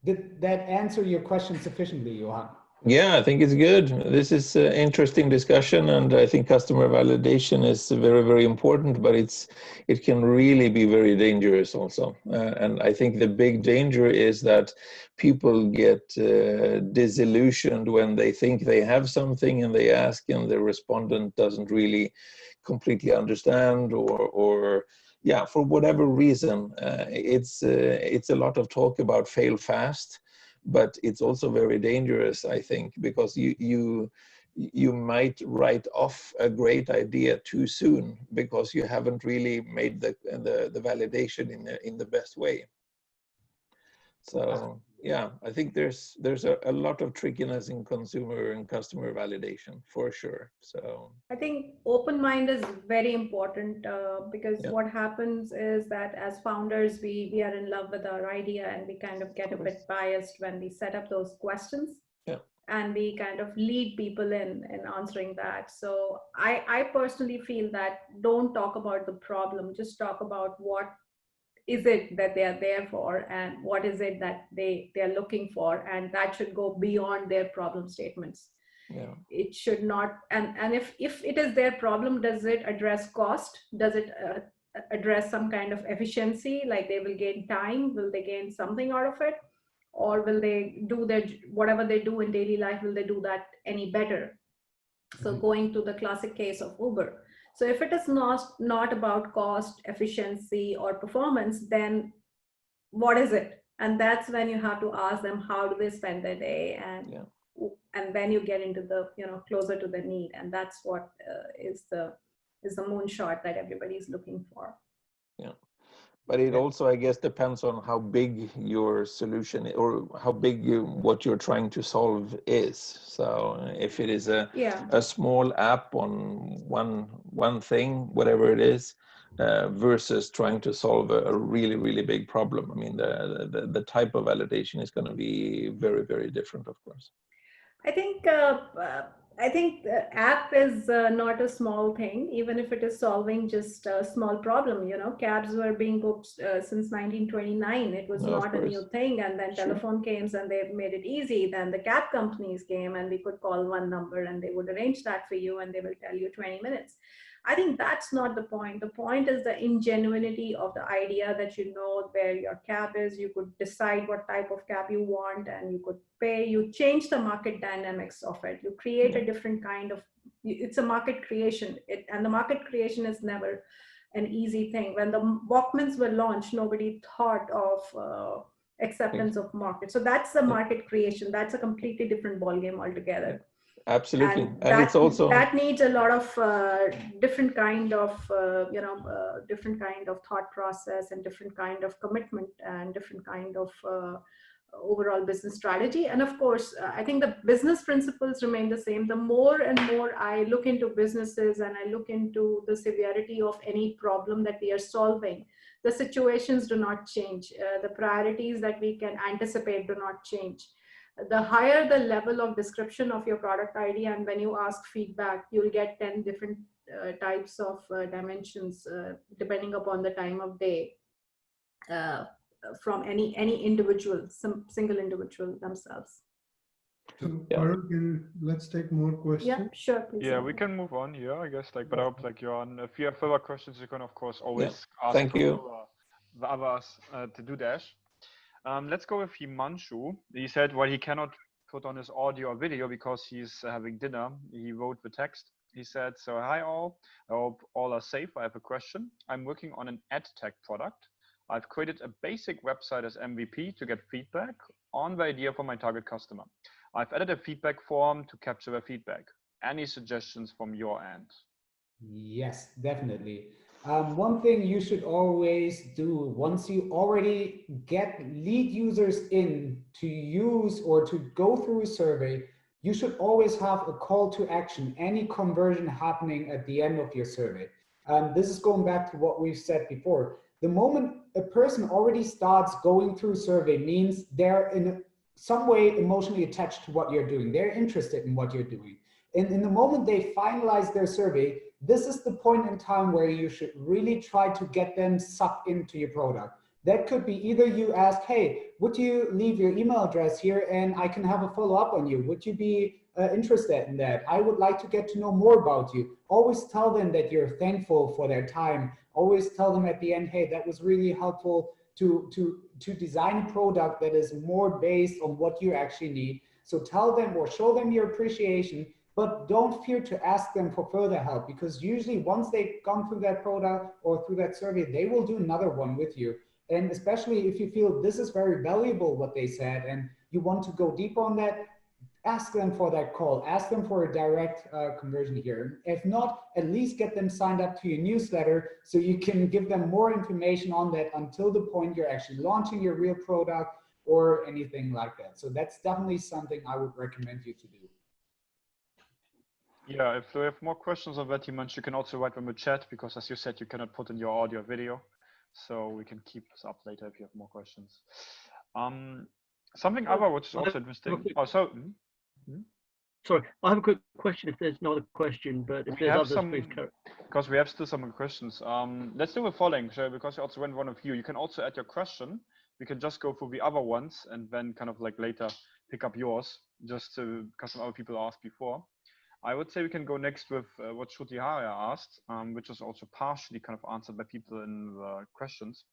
Did that answer your question sufficiently, Johan? Yeah, I think it's good. This is an interesting discussion, and I think customer validation is very, very important, but it can really be very dangerous also. And I think the big danger is that people get disillusioned when they think they have something and they ask, and the respondent doesn't really completely understand, or yeah, for whatever reason. It's a lot of talk about fail fast. But it's also very dangerous, I think, because you might write off a great idea too soon because you haven't really made the validation in the best way. So yeah, I think there's a lot of trickiness in consumer and customer validation for sure. So I think open mind is very important because what happens is that as founders, we are in love with our idea, and we kind of get a bit biased when we set up those questions. And we kind of lead people in answering that. So I personally feel that don't talk about the problem, just talk about what is it that they are there for, and what is it that they are looking for, and that should go beyond their problem statements. It should not, and if it is their problem, does it address cost? Does it address some kind of efficiency, like they will gain time? Will they gain something out of it? or will they do their, whatever they do in daily life, will they do that any better? So going to the classic case of Uber. So if it is not about cost, efficiency, or performance, then what is it? And that's when you have to ask them, how do they spend their day? And then you get into the, closer to the need. And that's what is the moonshot that everybody's looking for. Yeah. But it also, I guess, depends on how big your solution is, or how big what you're trying to solve is. So if it is a small app on one thing, whatever it is, versus trying to solve a really, really big problem, I mean, the type of validation is going to be very, very different, of course. I think the app is not a small thing, even if it is solving just a small problem. Cabs were being booked since 1929. It was not a new thing. And then telephone came and they made it easy. Then the cab companies came and we could call one number and they would arrange that for you and they will tell you 20 minutes. I think that's not the point. The point is the ingenuity of the idea that you know where your cab is. You could decide what type of cab you want and you could pay. You change the market dynamics of it. You create a different kind of, it's a market creation. And the market creation is never an easy thing. When the Walkmans were launched, nobody thought of acceptance of market. So that's the market creation. That's a completely different ballgame altogether. Absolutely, and it's also that needs a lot of different kind of different kind of thought process and different kind of commitment and different kind of overall business strategy. And of course, I think the business principles remain the same. The more and more I look into businesses and I look into the severity of any problem that we are solving, the situations do not change. The priorities that we can anticipate do not change. The higher the level of description of your product idea, and when you ask feedback, you'll get 10 different types of dimensions depending upon the time of day from any individual, single individual themselves. So let's take more questions. Yeah, sure. Please. Yeah, we can move on here, I guess. But I hope Johan, if you have further questions, you can of course always ask the others to DueDash. Let's go with Himanshu. He said, well, he cannot put on his audio or video because he's having dinner. He wrote the text. He said, so hi all, I hope all are safe. I have a question. I'm working on an ad tech product. I've created a basic website as MVP to get feedback on the idea for my target customer. I've added a feedback form to capture the feedback. Any suggestions from your end? Yes, definitely. One thing you should always do once you already get lead users in to use or to go through a survey, you should always have a call to action, any conversion happening at the end of your survey. This is going back to what we've said before. The moment a person already starts going through survey means they're in some way emotionally attached to what you're doing. They're interested in what you're doing. And in the moment they finalize their survey, this is the point in time where you should really try to get them sucked into your product. That could be either you ask, hey, would you leave your email address here and I can have a follow-up on you? Would you be interested in that? I would like to get to know more about you. Always tell them that you're thankful for their time. Always tell them at the end, hey, that was really helpful to design a product that is more based on what you actually need. So tell them or show them your appreciation, but don't fear to ask them for further help, because usually once they've gone through that product or through that survey, they will do another one with you. And especially if you feel this is very valuable, what they said, and you want to go deeper on that, ask them for that call, ask them for a direct conversion here. If not, at least get them signed up to your newsletter so you can give them more information on that until the point you're actually launching your real product or anything like that. So that's definitely something I would recommend you to do. Yeah, if you have more questions on that, you can also write them in the chat, because as you said, you cannot put in your audio video. So we can keep this up later if you have more questions. Something other which is also interesting. Oh, so sorry, I have a quick question if there's not a question, but if there's others, please carry. Because we have still some questions. Let's do the following, because you also went one of you. You can also add your question. We can just go through the other ones and then kind of like later pick up yours, just to, because some other people asked before. I would say we can go next with what Shruti Harya asked, which is also partially kind of answered by people in the questions.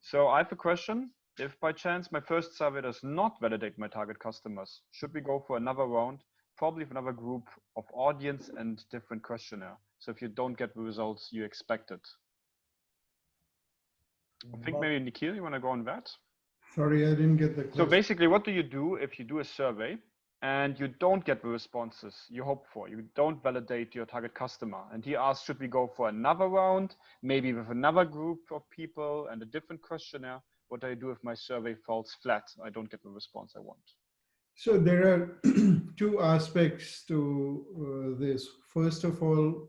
So I have a question. if by chance my first survey does not validate my target customers, should we go for another round, probably with another group of audience and different questionnaire? So if you don't get the results you expected. I think maybe Nikhil, you want to go on that? Sorry, I didn't get the question. So basically, what do you do if you do a survey and you don't get the responses you hope for? You don't validate your target customer. And he asked, should we go for another round, maybe with another group of people and a different questionnaire? What do I do if my survey falls flat? I don't get the response I want. So there are two aspects to this. First of all,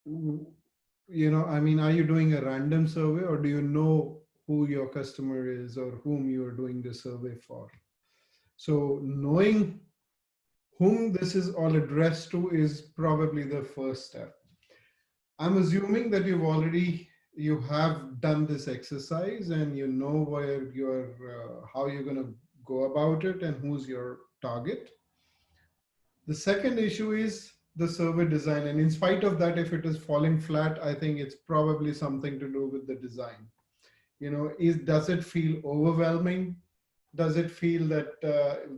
I mean, are you doing a random survey, or do you know who your customer is or whom you are doing the survey for? So knowing whom this is all addressed to is probably the first step. I'm assuming that you have done this exercise and you know where how you're going to go about it and who's your target. The second issue is the survey design. And in spite of that, if it is falling flat, I think it's probably something to do with the design. Does it feel overwhelming? Does it feel that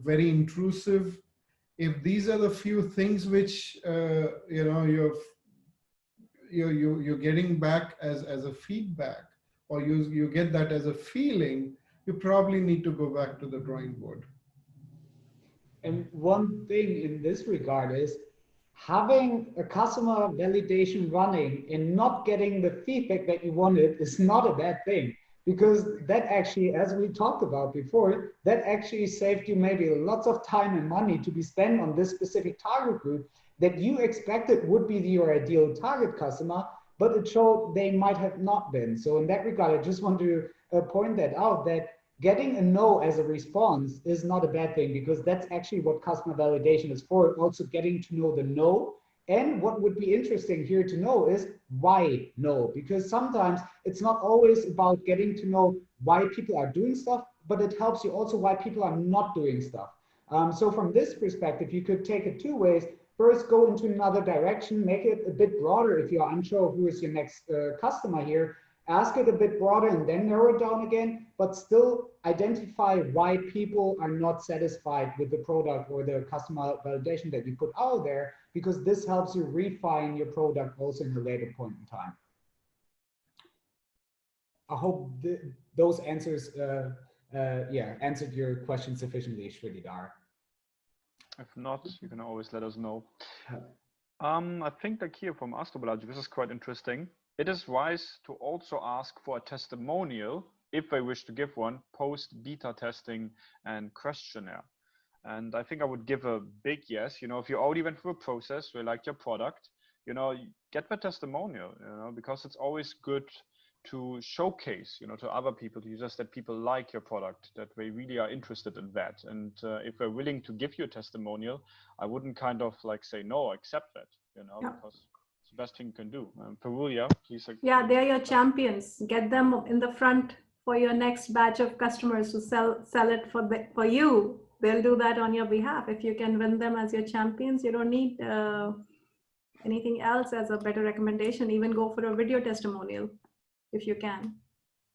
very intrusive? If these are the few things which you're getting back as a feedback, or you get that as a feeling, you probably need to go back to the drawing board. And one thing in this regard is having a customer validation running and not getting the feedback that you wanted is not a bad thing, because that actually, as we talked about before, that actually saved you maybe lots of time and money to be spent on this specific target group that you expected would be your ideal target customer, but it showed they might have not been. So in that regard, I just want to point that out, that getting a no as a response is not a bad thing, because that's actually what customer validation is for, also getting to know the no. And what would be interesting here to know is why no, because sometimes it's not always about getting to know why people are doing stuff, but it helps you also why people are not doing stuff. So from this perspective, you could take it two ways. First, go into another direction, make it a bit broader if you're unsure who is your next customer here. Ask it a bit broader and then narrow it down again, but still identify why people are not satisfied with the product or the customer validation that you put out there, because this helps you refine your product also in a later point in time. I hope those answers answered your question sufficiently, Sridhar. If not, you can always let us know. I think like here from Astrobiology, this is quite interesting. It is wise to also ask for a testimonial, if they wish to give one, post beta testing and questionnaire. And I think I would give a big yes. If you already went through a process, we like your product, get the testimonial, because it's always good to showcase, to other people, users, that people like your product, that they really are interested in that. And if they're willing to give you a testimonial, I wouldn't kind of like say, no, accept that, because it's the best thing you can do. Perulia, please. Yeah, they're your champions. Get them in the front for your next batch of customers to sell it for you. They'll do that on your behalf. If you can win them as your champions, you don't need anything else as a better recommendation. Even go for a video testimonial if you can.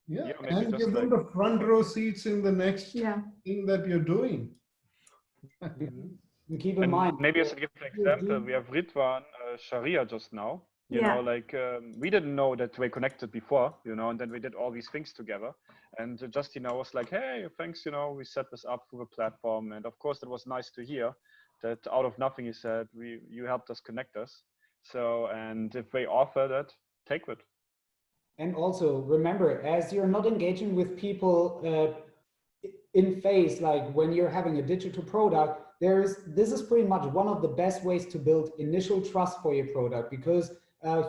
Yeah, and give them the front row seats in the next thing that you're doing. You keep in mind. Maybe as a given example, we have Ridwan Sharia just now. We didn't know that we connected before, and then we did all these things together. And Justina was like, hey, thanks, we set this up through the platform. And of course, it was nice to hear that out of nothing, he said, you helped us connect us. So, and if they offer that, take it. And also remember, as you're not engaging with people in face, like when you're having a digital product, this is pretty much one of the best ways to build initial trust for your product, because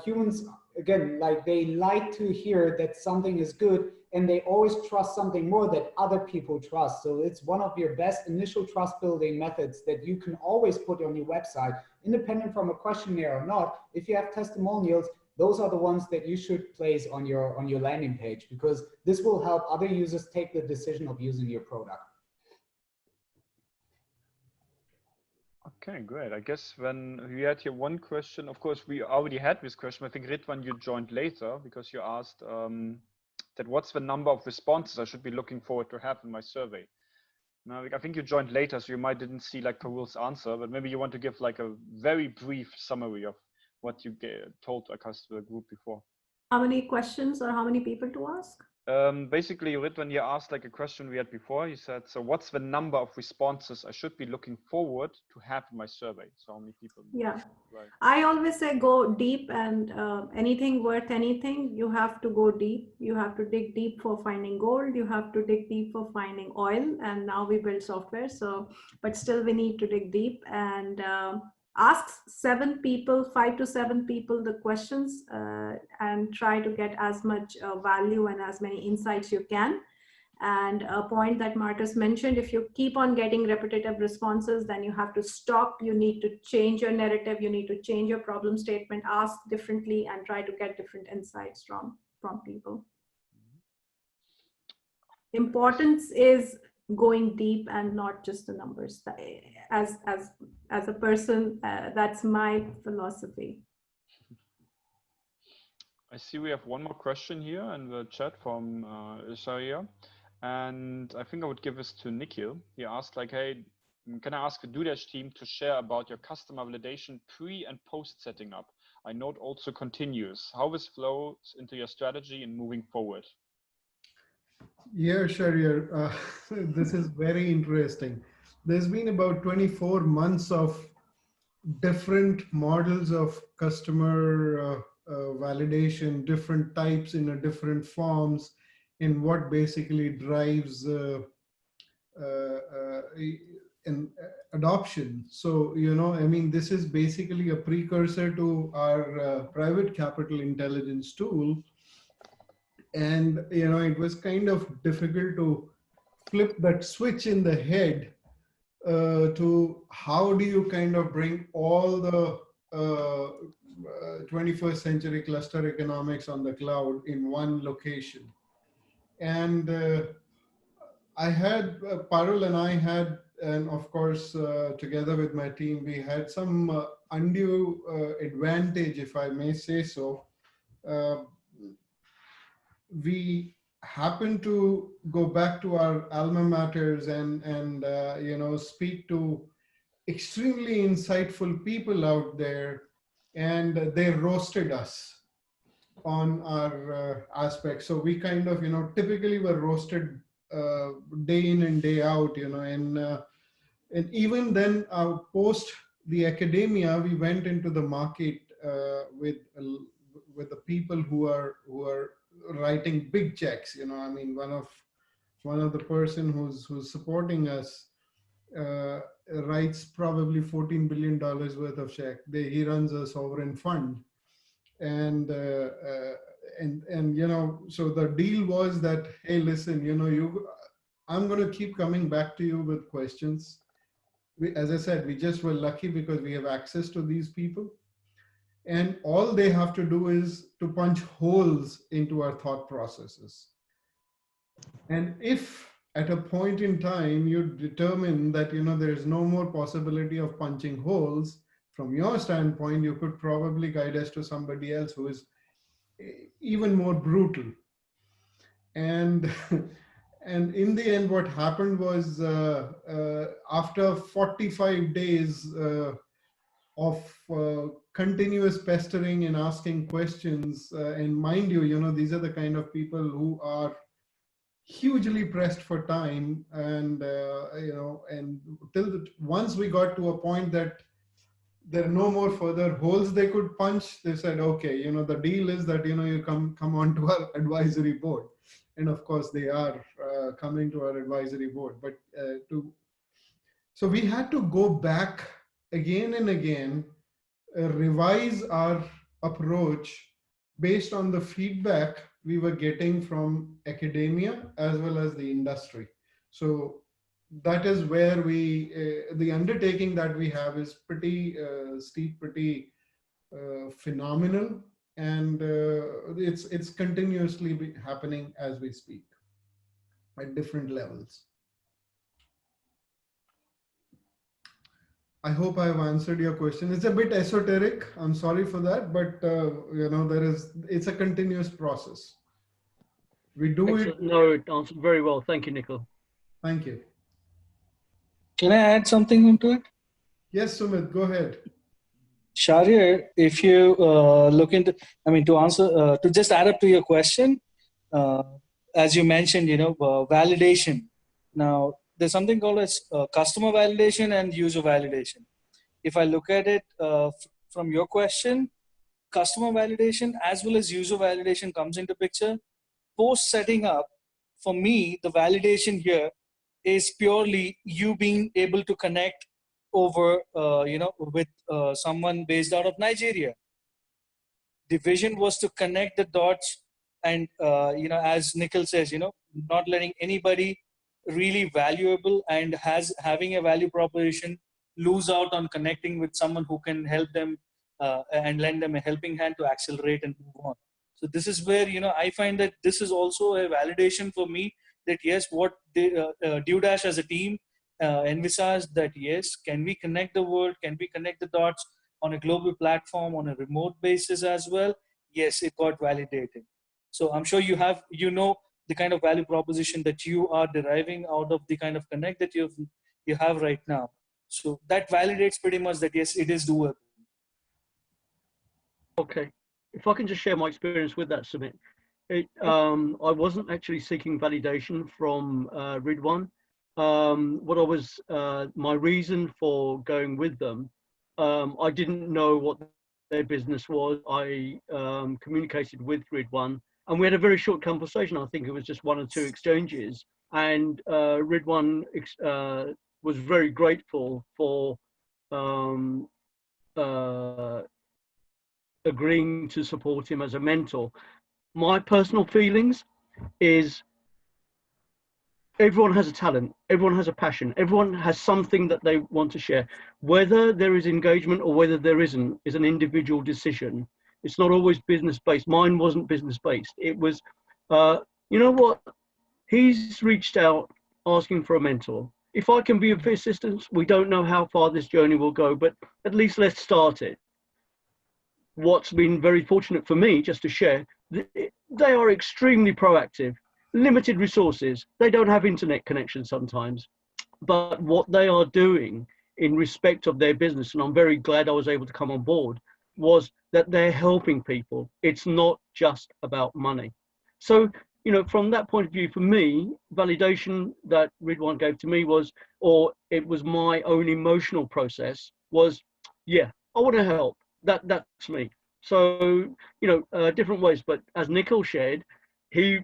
humans, again, like they like to hear that something is good, and they always trust something more that other people trust. So it's one of your best initial trust building methods that you can always put on your website, independent from a questionnaire or not. If you have testimonials, those are the ones that you should place on your landing page, because this will help other users take the decision of using your product. Okay, great. I guess when we had here one question, of course, we already had this question. I think Ridwan, you joined later because you asked that what's the number of responses I should be looking forward to have in my survey. Now, I think you joined later, so you might didn't see like Parul's answer, but maybe you want to give like a very brief summary of what you told a customer group before. How many questions or how many people to ask? Basically, when you asked like a question we had before, you said, so what's the number of responses I should be looking forward to have in my survey? So how many people? Yeah, right. I always say go deep, and anything worth anything, you have to go deep. You have to dig deep for finding gold. You have to dig deep for finding oil. And now we build software. So, but still we need to dig deep and ask 5 to 7 people the questions and try to get as much value and as many insights you can. And a point that Marcus mentioned, if you keep on getting repetitive responses, then you have to stop. You need to change your narrative. You need to change your problem statement, ask differently, and try to get different insights from people. Importance is going deep and not just the numbers. As a person, that's my philosophy. I see we have one more question here in the chat from Isharia. And I think I would give this to Nikhil. He asked like, hey, can I ask the DueDash team to share about your customer validation pre and post setting up? I note also continuous. How this flows into your strategy in moving forward? Yeah, Sharia, this is very interesting. There's been about 24 months of different models of customer validation, different types in different forms, in what basically drives adoption. So, I mean, this is basically a precursor to our private capital intelligence tool. And, it was kind of difficult to flip that switch in the head to how do you kind of bring all the 21st century cluster economics on the cloud in one location. And I had, Parul and I had, and of course, together with my team, we had some undue advantage, if I may say so. We happened to go back to our alma maters and speak to extremely insightful people out there, and they roasted us on our aspects. So we kind of, typically were roasted day in and day out, and even then post the academia, we went into the market with the people who are writing big checks. I mean, one of the person who's supporting us writes probably $14 billion worth of check. He runs a sovereign fund. And so the deal was that, hey, listen, I'm going to keep coming back to you with questions. As I said, we just were lucky because we have access to these people, and all they have to do is to punch holes into our thought processes. And if at a point in time you determine that there's no more possibility of punching holes, from your standpoint, you could probably guide us to somebody else who is even more brutal. And and in the end, what happened was after 45 days of continuous pestering and asking questions, and mind you, these are the kind of people who are hugely pressed for time, and and once we got to a point that there are no more further holes they could punch, they said, okay, the deal is that you come onto our advisory board. And of course they are coming to our advisory board, but so we had to go back again and again, revise our approach based on the feedback we were getting from academia as well as the industry. So that is where the undertaking that we have is pretty steep, pretty phenomenal, and it's continuously happening as we speak at different levels. I hope I've answered your question. It's a bit esoteric. I'm sorry for that, but it's a continuous process. We do Excellent. it. No, it answered very well. Thank you, Nikhil. Thank you. Can I add something into it? Yes, Sumit, go ahead. Shahryar, if you look into, I mean, to answer, to just add up to your question, as you mentioned, validation. Now, there's something called as customer validation and user validation. If I look at it from your question, customer validation as well as user validation comes into picture. Post setting up, for me, the validation here is purely you being able to connect over, with someone based out of Nigeria. The vision was to connect the dots and, as Nikhil says, not letting anybody really valuable and having a value proposition lose out on connecting with someone who can help them and lend them a helping hand to accelerate and move on. So this is where, I find that this is also a validation for me that yes, what DueDash as a team envisaged, that yes, can we connect the world? Can we connect the dots on a global platform on a remote basis as well? Yes, it got validated. So I'm sure you have, the kind of value proposition that you are deriving out of the kind of connect that you have right now. So that validates pretty much that yes, it is doable. Okay, if I can just share my experience with that, Sumit. I wasn't actually seeking validation from Ridwan. What I was, my reason for going with them, I didn't know what their business was. I communicated with Ridwan, and we had a very short conversation. I think it was just 1 or 2 exchanges, and Ridwan was very grateful for agreeing to support him as a mentor. My personal feelings is everyone has a talent, everyone has a passion, everyone has something that they want to share. Whether there is engagement or whether there isn't is an individual decision. It's not always business-based. Mine wasn't business-based. It was, you know what? He's reached out asking for a mentor. If I can be of assistance, we don't know how far this journey will go, but at least let's start it. What's been very fortunate for me, just to share, they are extremely proactive, limited resources. They don't have internet connection sometimes, but what they are doing in respect of their business, and I'm very glad I was able to come on board, was that they're helping people. It's not just about money. So, from that point of view, for me, validation that Ridwan gave to me was, or it was my own emotional process, was, yeah, I want to help. That's me. So, different ways, but as Nikhil shared, he,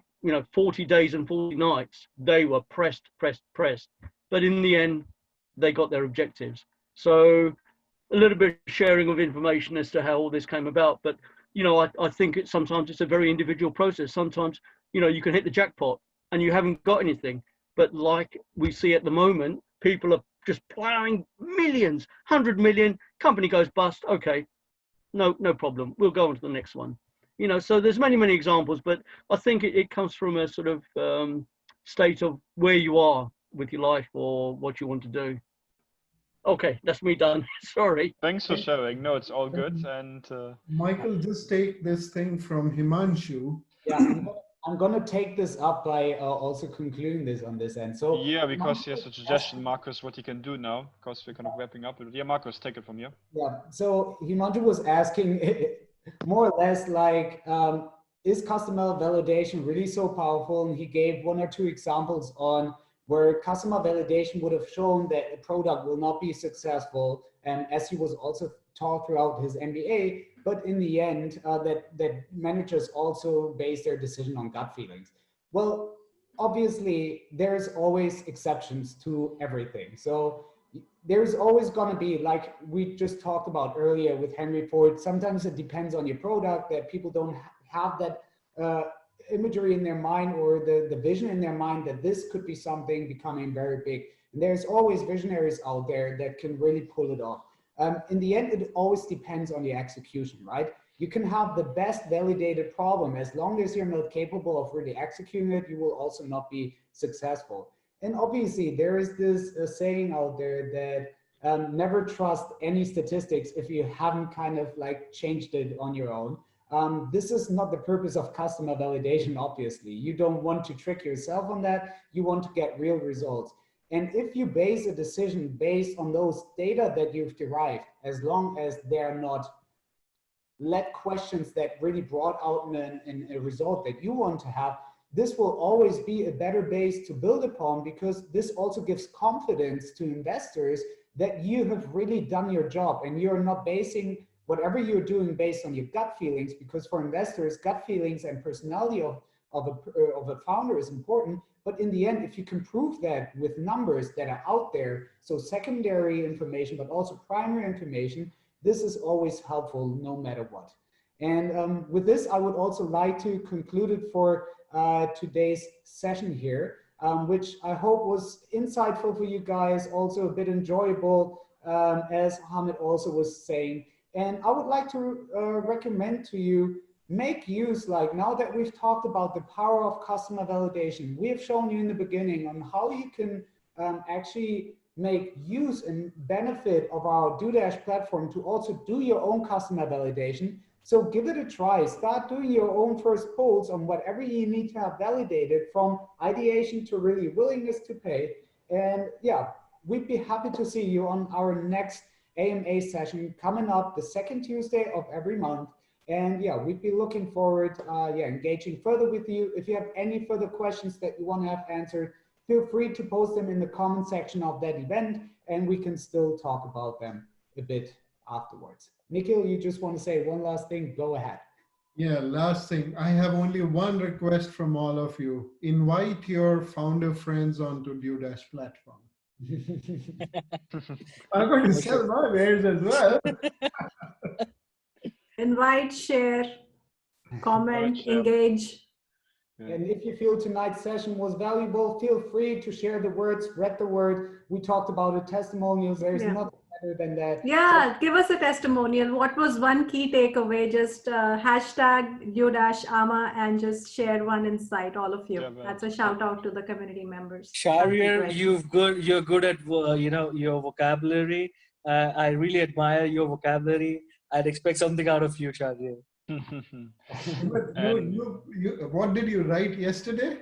40 days and 40 nights, they were pressed, but in the end, they got their objectives. So a little bit of sharing of information as to how all this came about, but, I think sometimes it's a very individual process. Sometimes, you can hit the jackpot and you haven't got anything, but like we see at the moment, people are just plowing millions, 100 million, company goes bust, okay, no problem, we'll go on to the next one. So there's many examples, but I think it comes from a sort of state of where you are with your life or what you want to do. Okay, that's me done. Sorry. Thanks for sharing. No, it's all good. And Michael, just take this thing from Himanshu. Yeah, I'm gonna take this up by also concluding this on this end. So yeah, because he has a suggestion, Marcus, what he can do now, because we're kind of wrapping up. Yeah, Marcus, take it from here. Yeah, so Himanshu was asking more or less like, is customer validation really so powerful? And he gave 1 or 2 examples on where customer validation would have shown that a product will not be successful, and as he was also taught throughout his MBA, but in the end, that managers also base their decision on gut feelings. Well, obviously, there's always exceptions to everything. So there's always going to be, like we just talked about earlier with Henry Ford, sometimes it depends on your product that people don't have that imagery in their mind or the vision in their mind that this could be something becoming very big. And there's always visionaries out there that can really pull it off. In the end, it always depends on your execution, right? You can have the best validated problem. As long as you're not capable of really executing it, you will also not be successful. And obviously, there is this saying out there that never trust any statistics if you haven't kind of like changed it on your own. This is not the purpose of customer validation, obviously. You don't want to trick yourself on that. You want to get real results. And if you base a decision based on those data that you've derived, as long as they're not led questions that really brought out a result that you want to have, this will always be a better base to build upon, because this also gives confidence to investors that you have really done your job and you're not basing whatever you're doing based on your gut feelings, because for investors, gut feelings and personality of a founder is important. But in the end, if you can prove that with numbers that are out there, so secondary information, but also primary information, this is always helpful no matter what. And with this, I would also like to conclude it for today's session here, which I hope was insightful for you guys, also a bit enjoyable, as Hamid also was saying. And I would like to recommend to you, make use, like now that we've talked about the power of customer validation, we have shown you in the beginning on how you can actually make use and benefit of our DueDash platform to also do your own customer validation. So give it a try. Start doing your own first polls on whatever you need to have validated, from ideation to really willingness to pay. And yeah, we'd be happy to see you on our next AMA session coming up the second Tuesday of every month. And yeah, we'd be looking forward, engaging further with you. If you have any further questions that you want to have answered, feel free to post them in the comment section of that event, and we can still talk about them a bit afterwards. Nikhil, you just want to say one last thing? Go ahead. Yeah, last thing. I have only one request from all of you. Invite your founder friends onto DueDash platform. I'm going to sell my wares as well. Invite, share, comment, engage. And if you feel tonight's session was valuable, feel free to share the words, spread the word. We talked about it, testimonials. There's nothing better than that. Yeah, so, give us a testimonial. What was one key takeaway? Just hashtag DueDash AMA and just share one insight, all of you. That's a shout out to the community members. Shahriar, you're good at your vocabulary. I really admire your vocabulary. I'd expect something out of you, Shahriar. What did you write yesterday?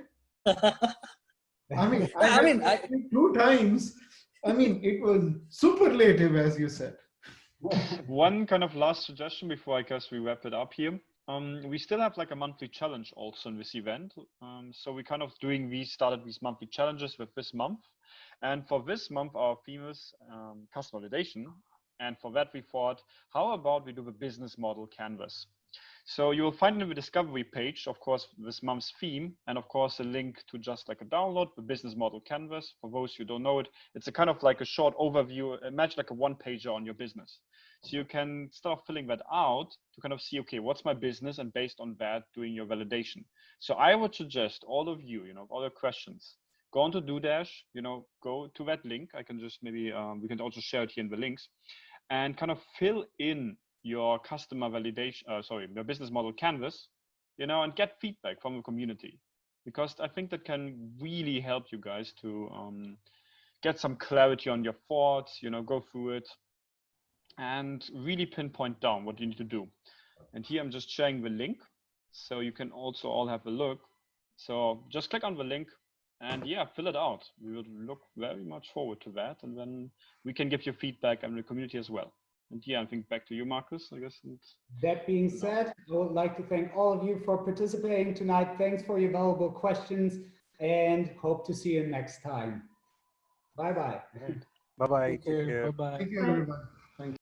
I mean, I 2 times. I mean, it was superlative, as you said. One kind of last suggestion before I guess we wrap it up here. We still have like a monthly challenge also in this event. So we started these monthly challenges with this month. And for this month, our theme is customer validation. And for that, we thought, how about we do the business model canvas? So you will find in the discovery page, of course, this month's theme, and of course, a link to just like a download, the business model canvas. For those who don't know it, it's a kind of like a short overview, imagine like a one-pager on your business. So you can start filling that out to kind of see, okay, what's my business? And based on that, doing your validation. So I would suggest all of you, all your questions, go onto DueDash, go to that link. I can just maybe, we can also share it here in the links, and kind of fill in your customer validation, your business model canvas, and get feedback from the community, because I think that can really help you guys to get some clarity on your thoughts, go through it and really pinpoint down what you need to do. And here I'm just sharing the link, so you can also all have a look. So just click on the link and fill it out. We would look very much forward to that, and then we can give you feedback and the community as well. And I think back to you, Marcus, I guess. That being said, I would like to thank all of you for participating tonight. Thanks for your valuable questions, and hope to see you next time. Bye-bye. Bye-bye. Bye-bye. Thank you, everyone.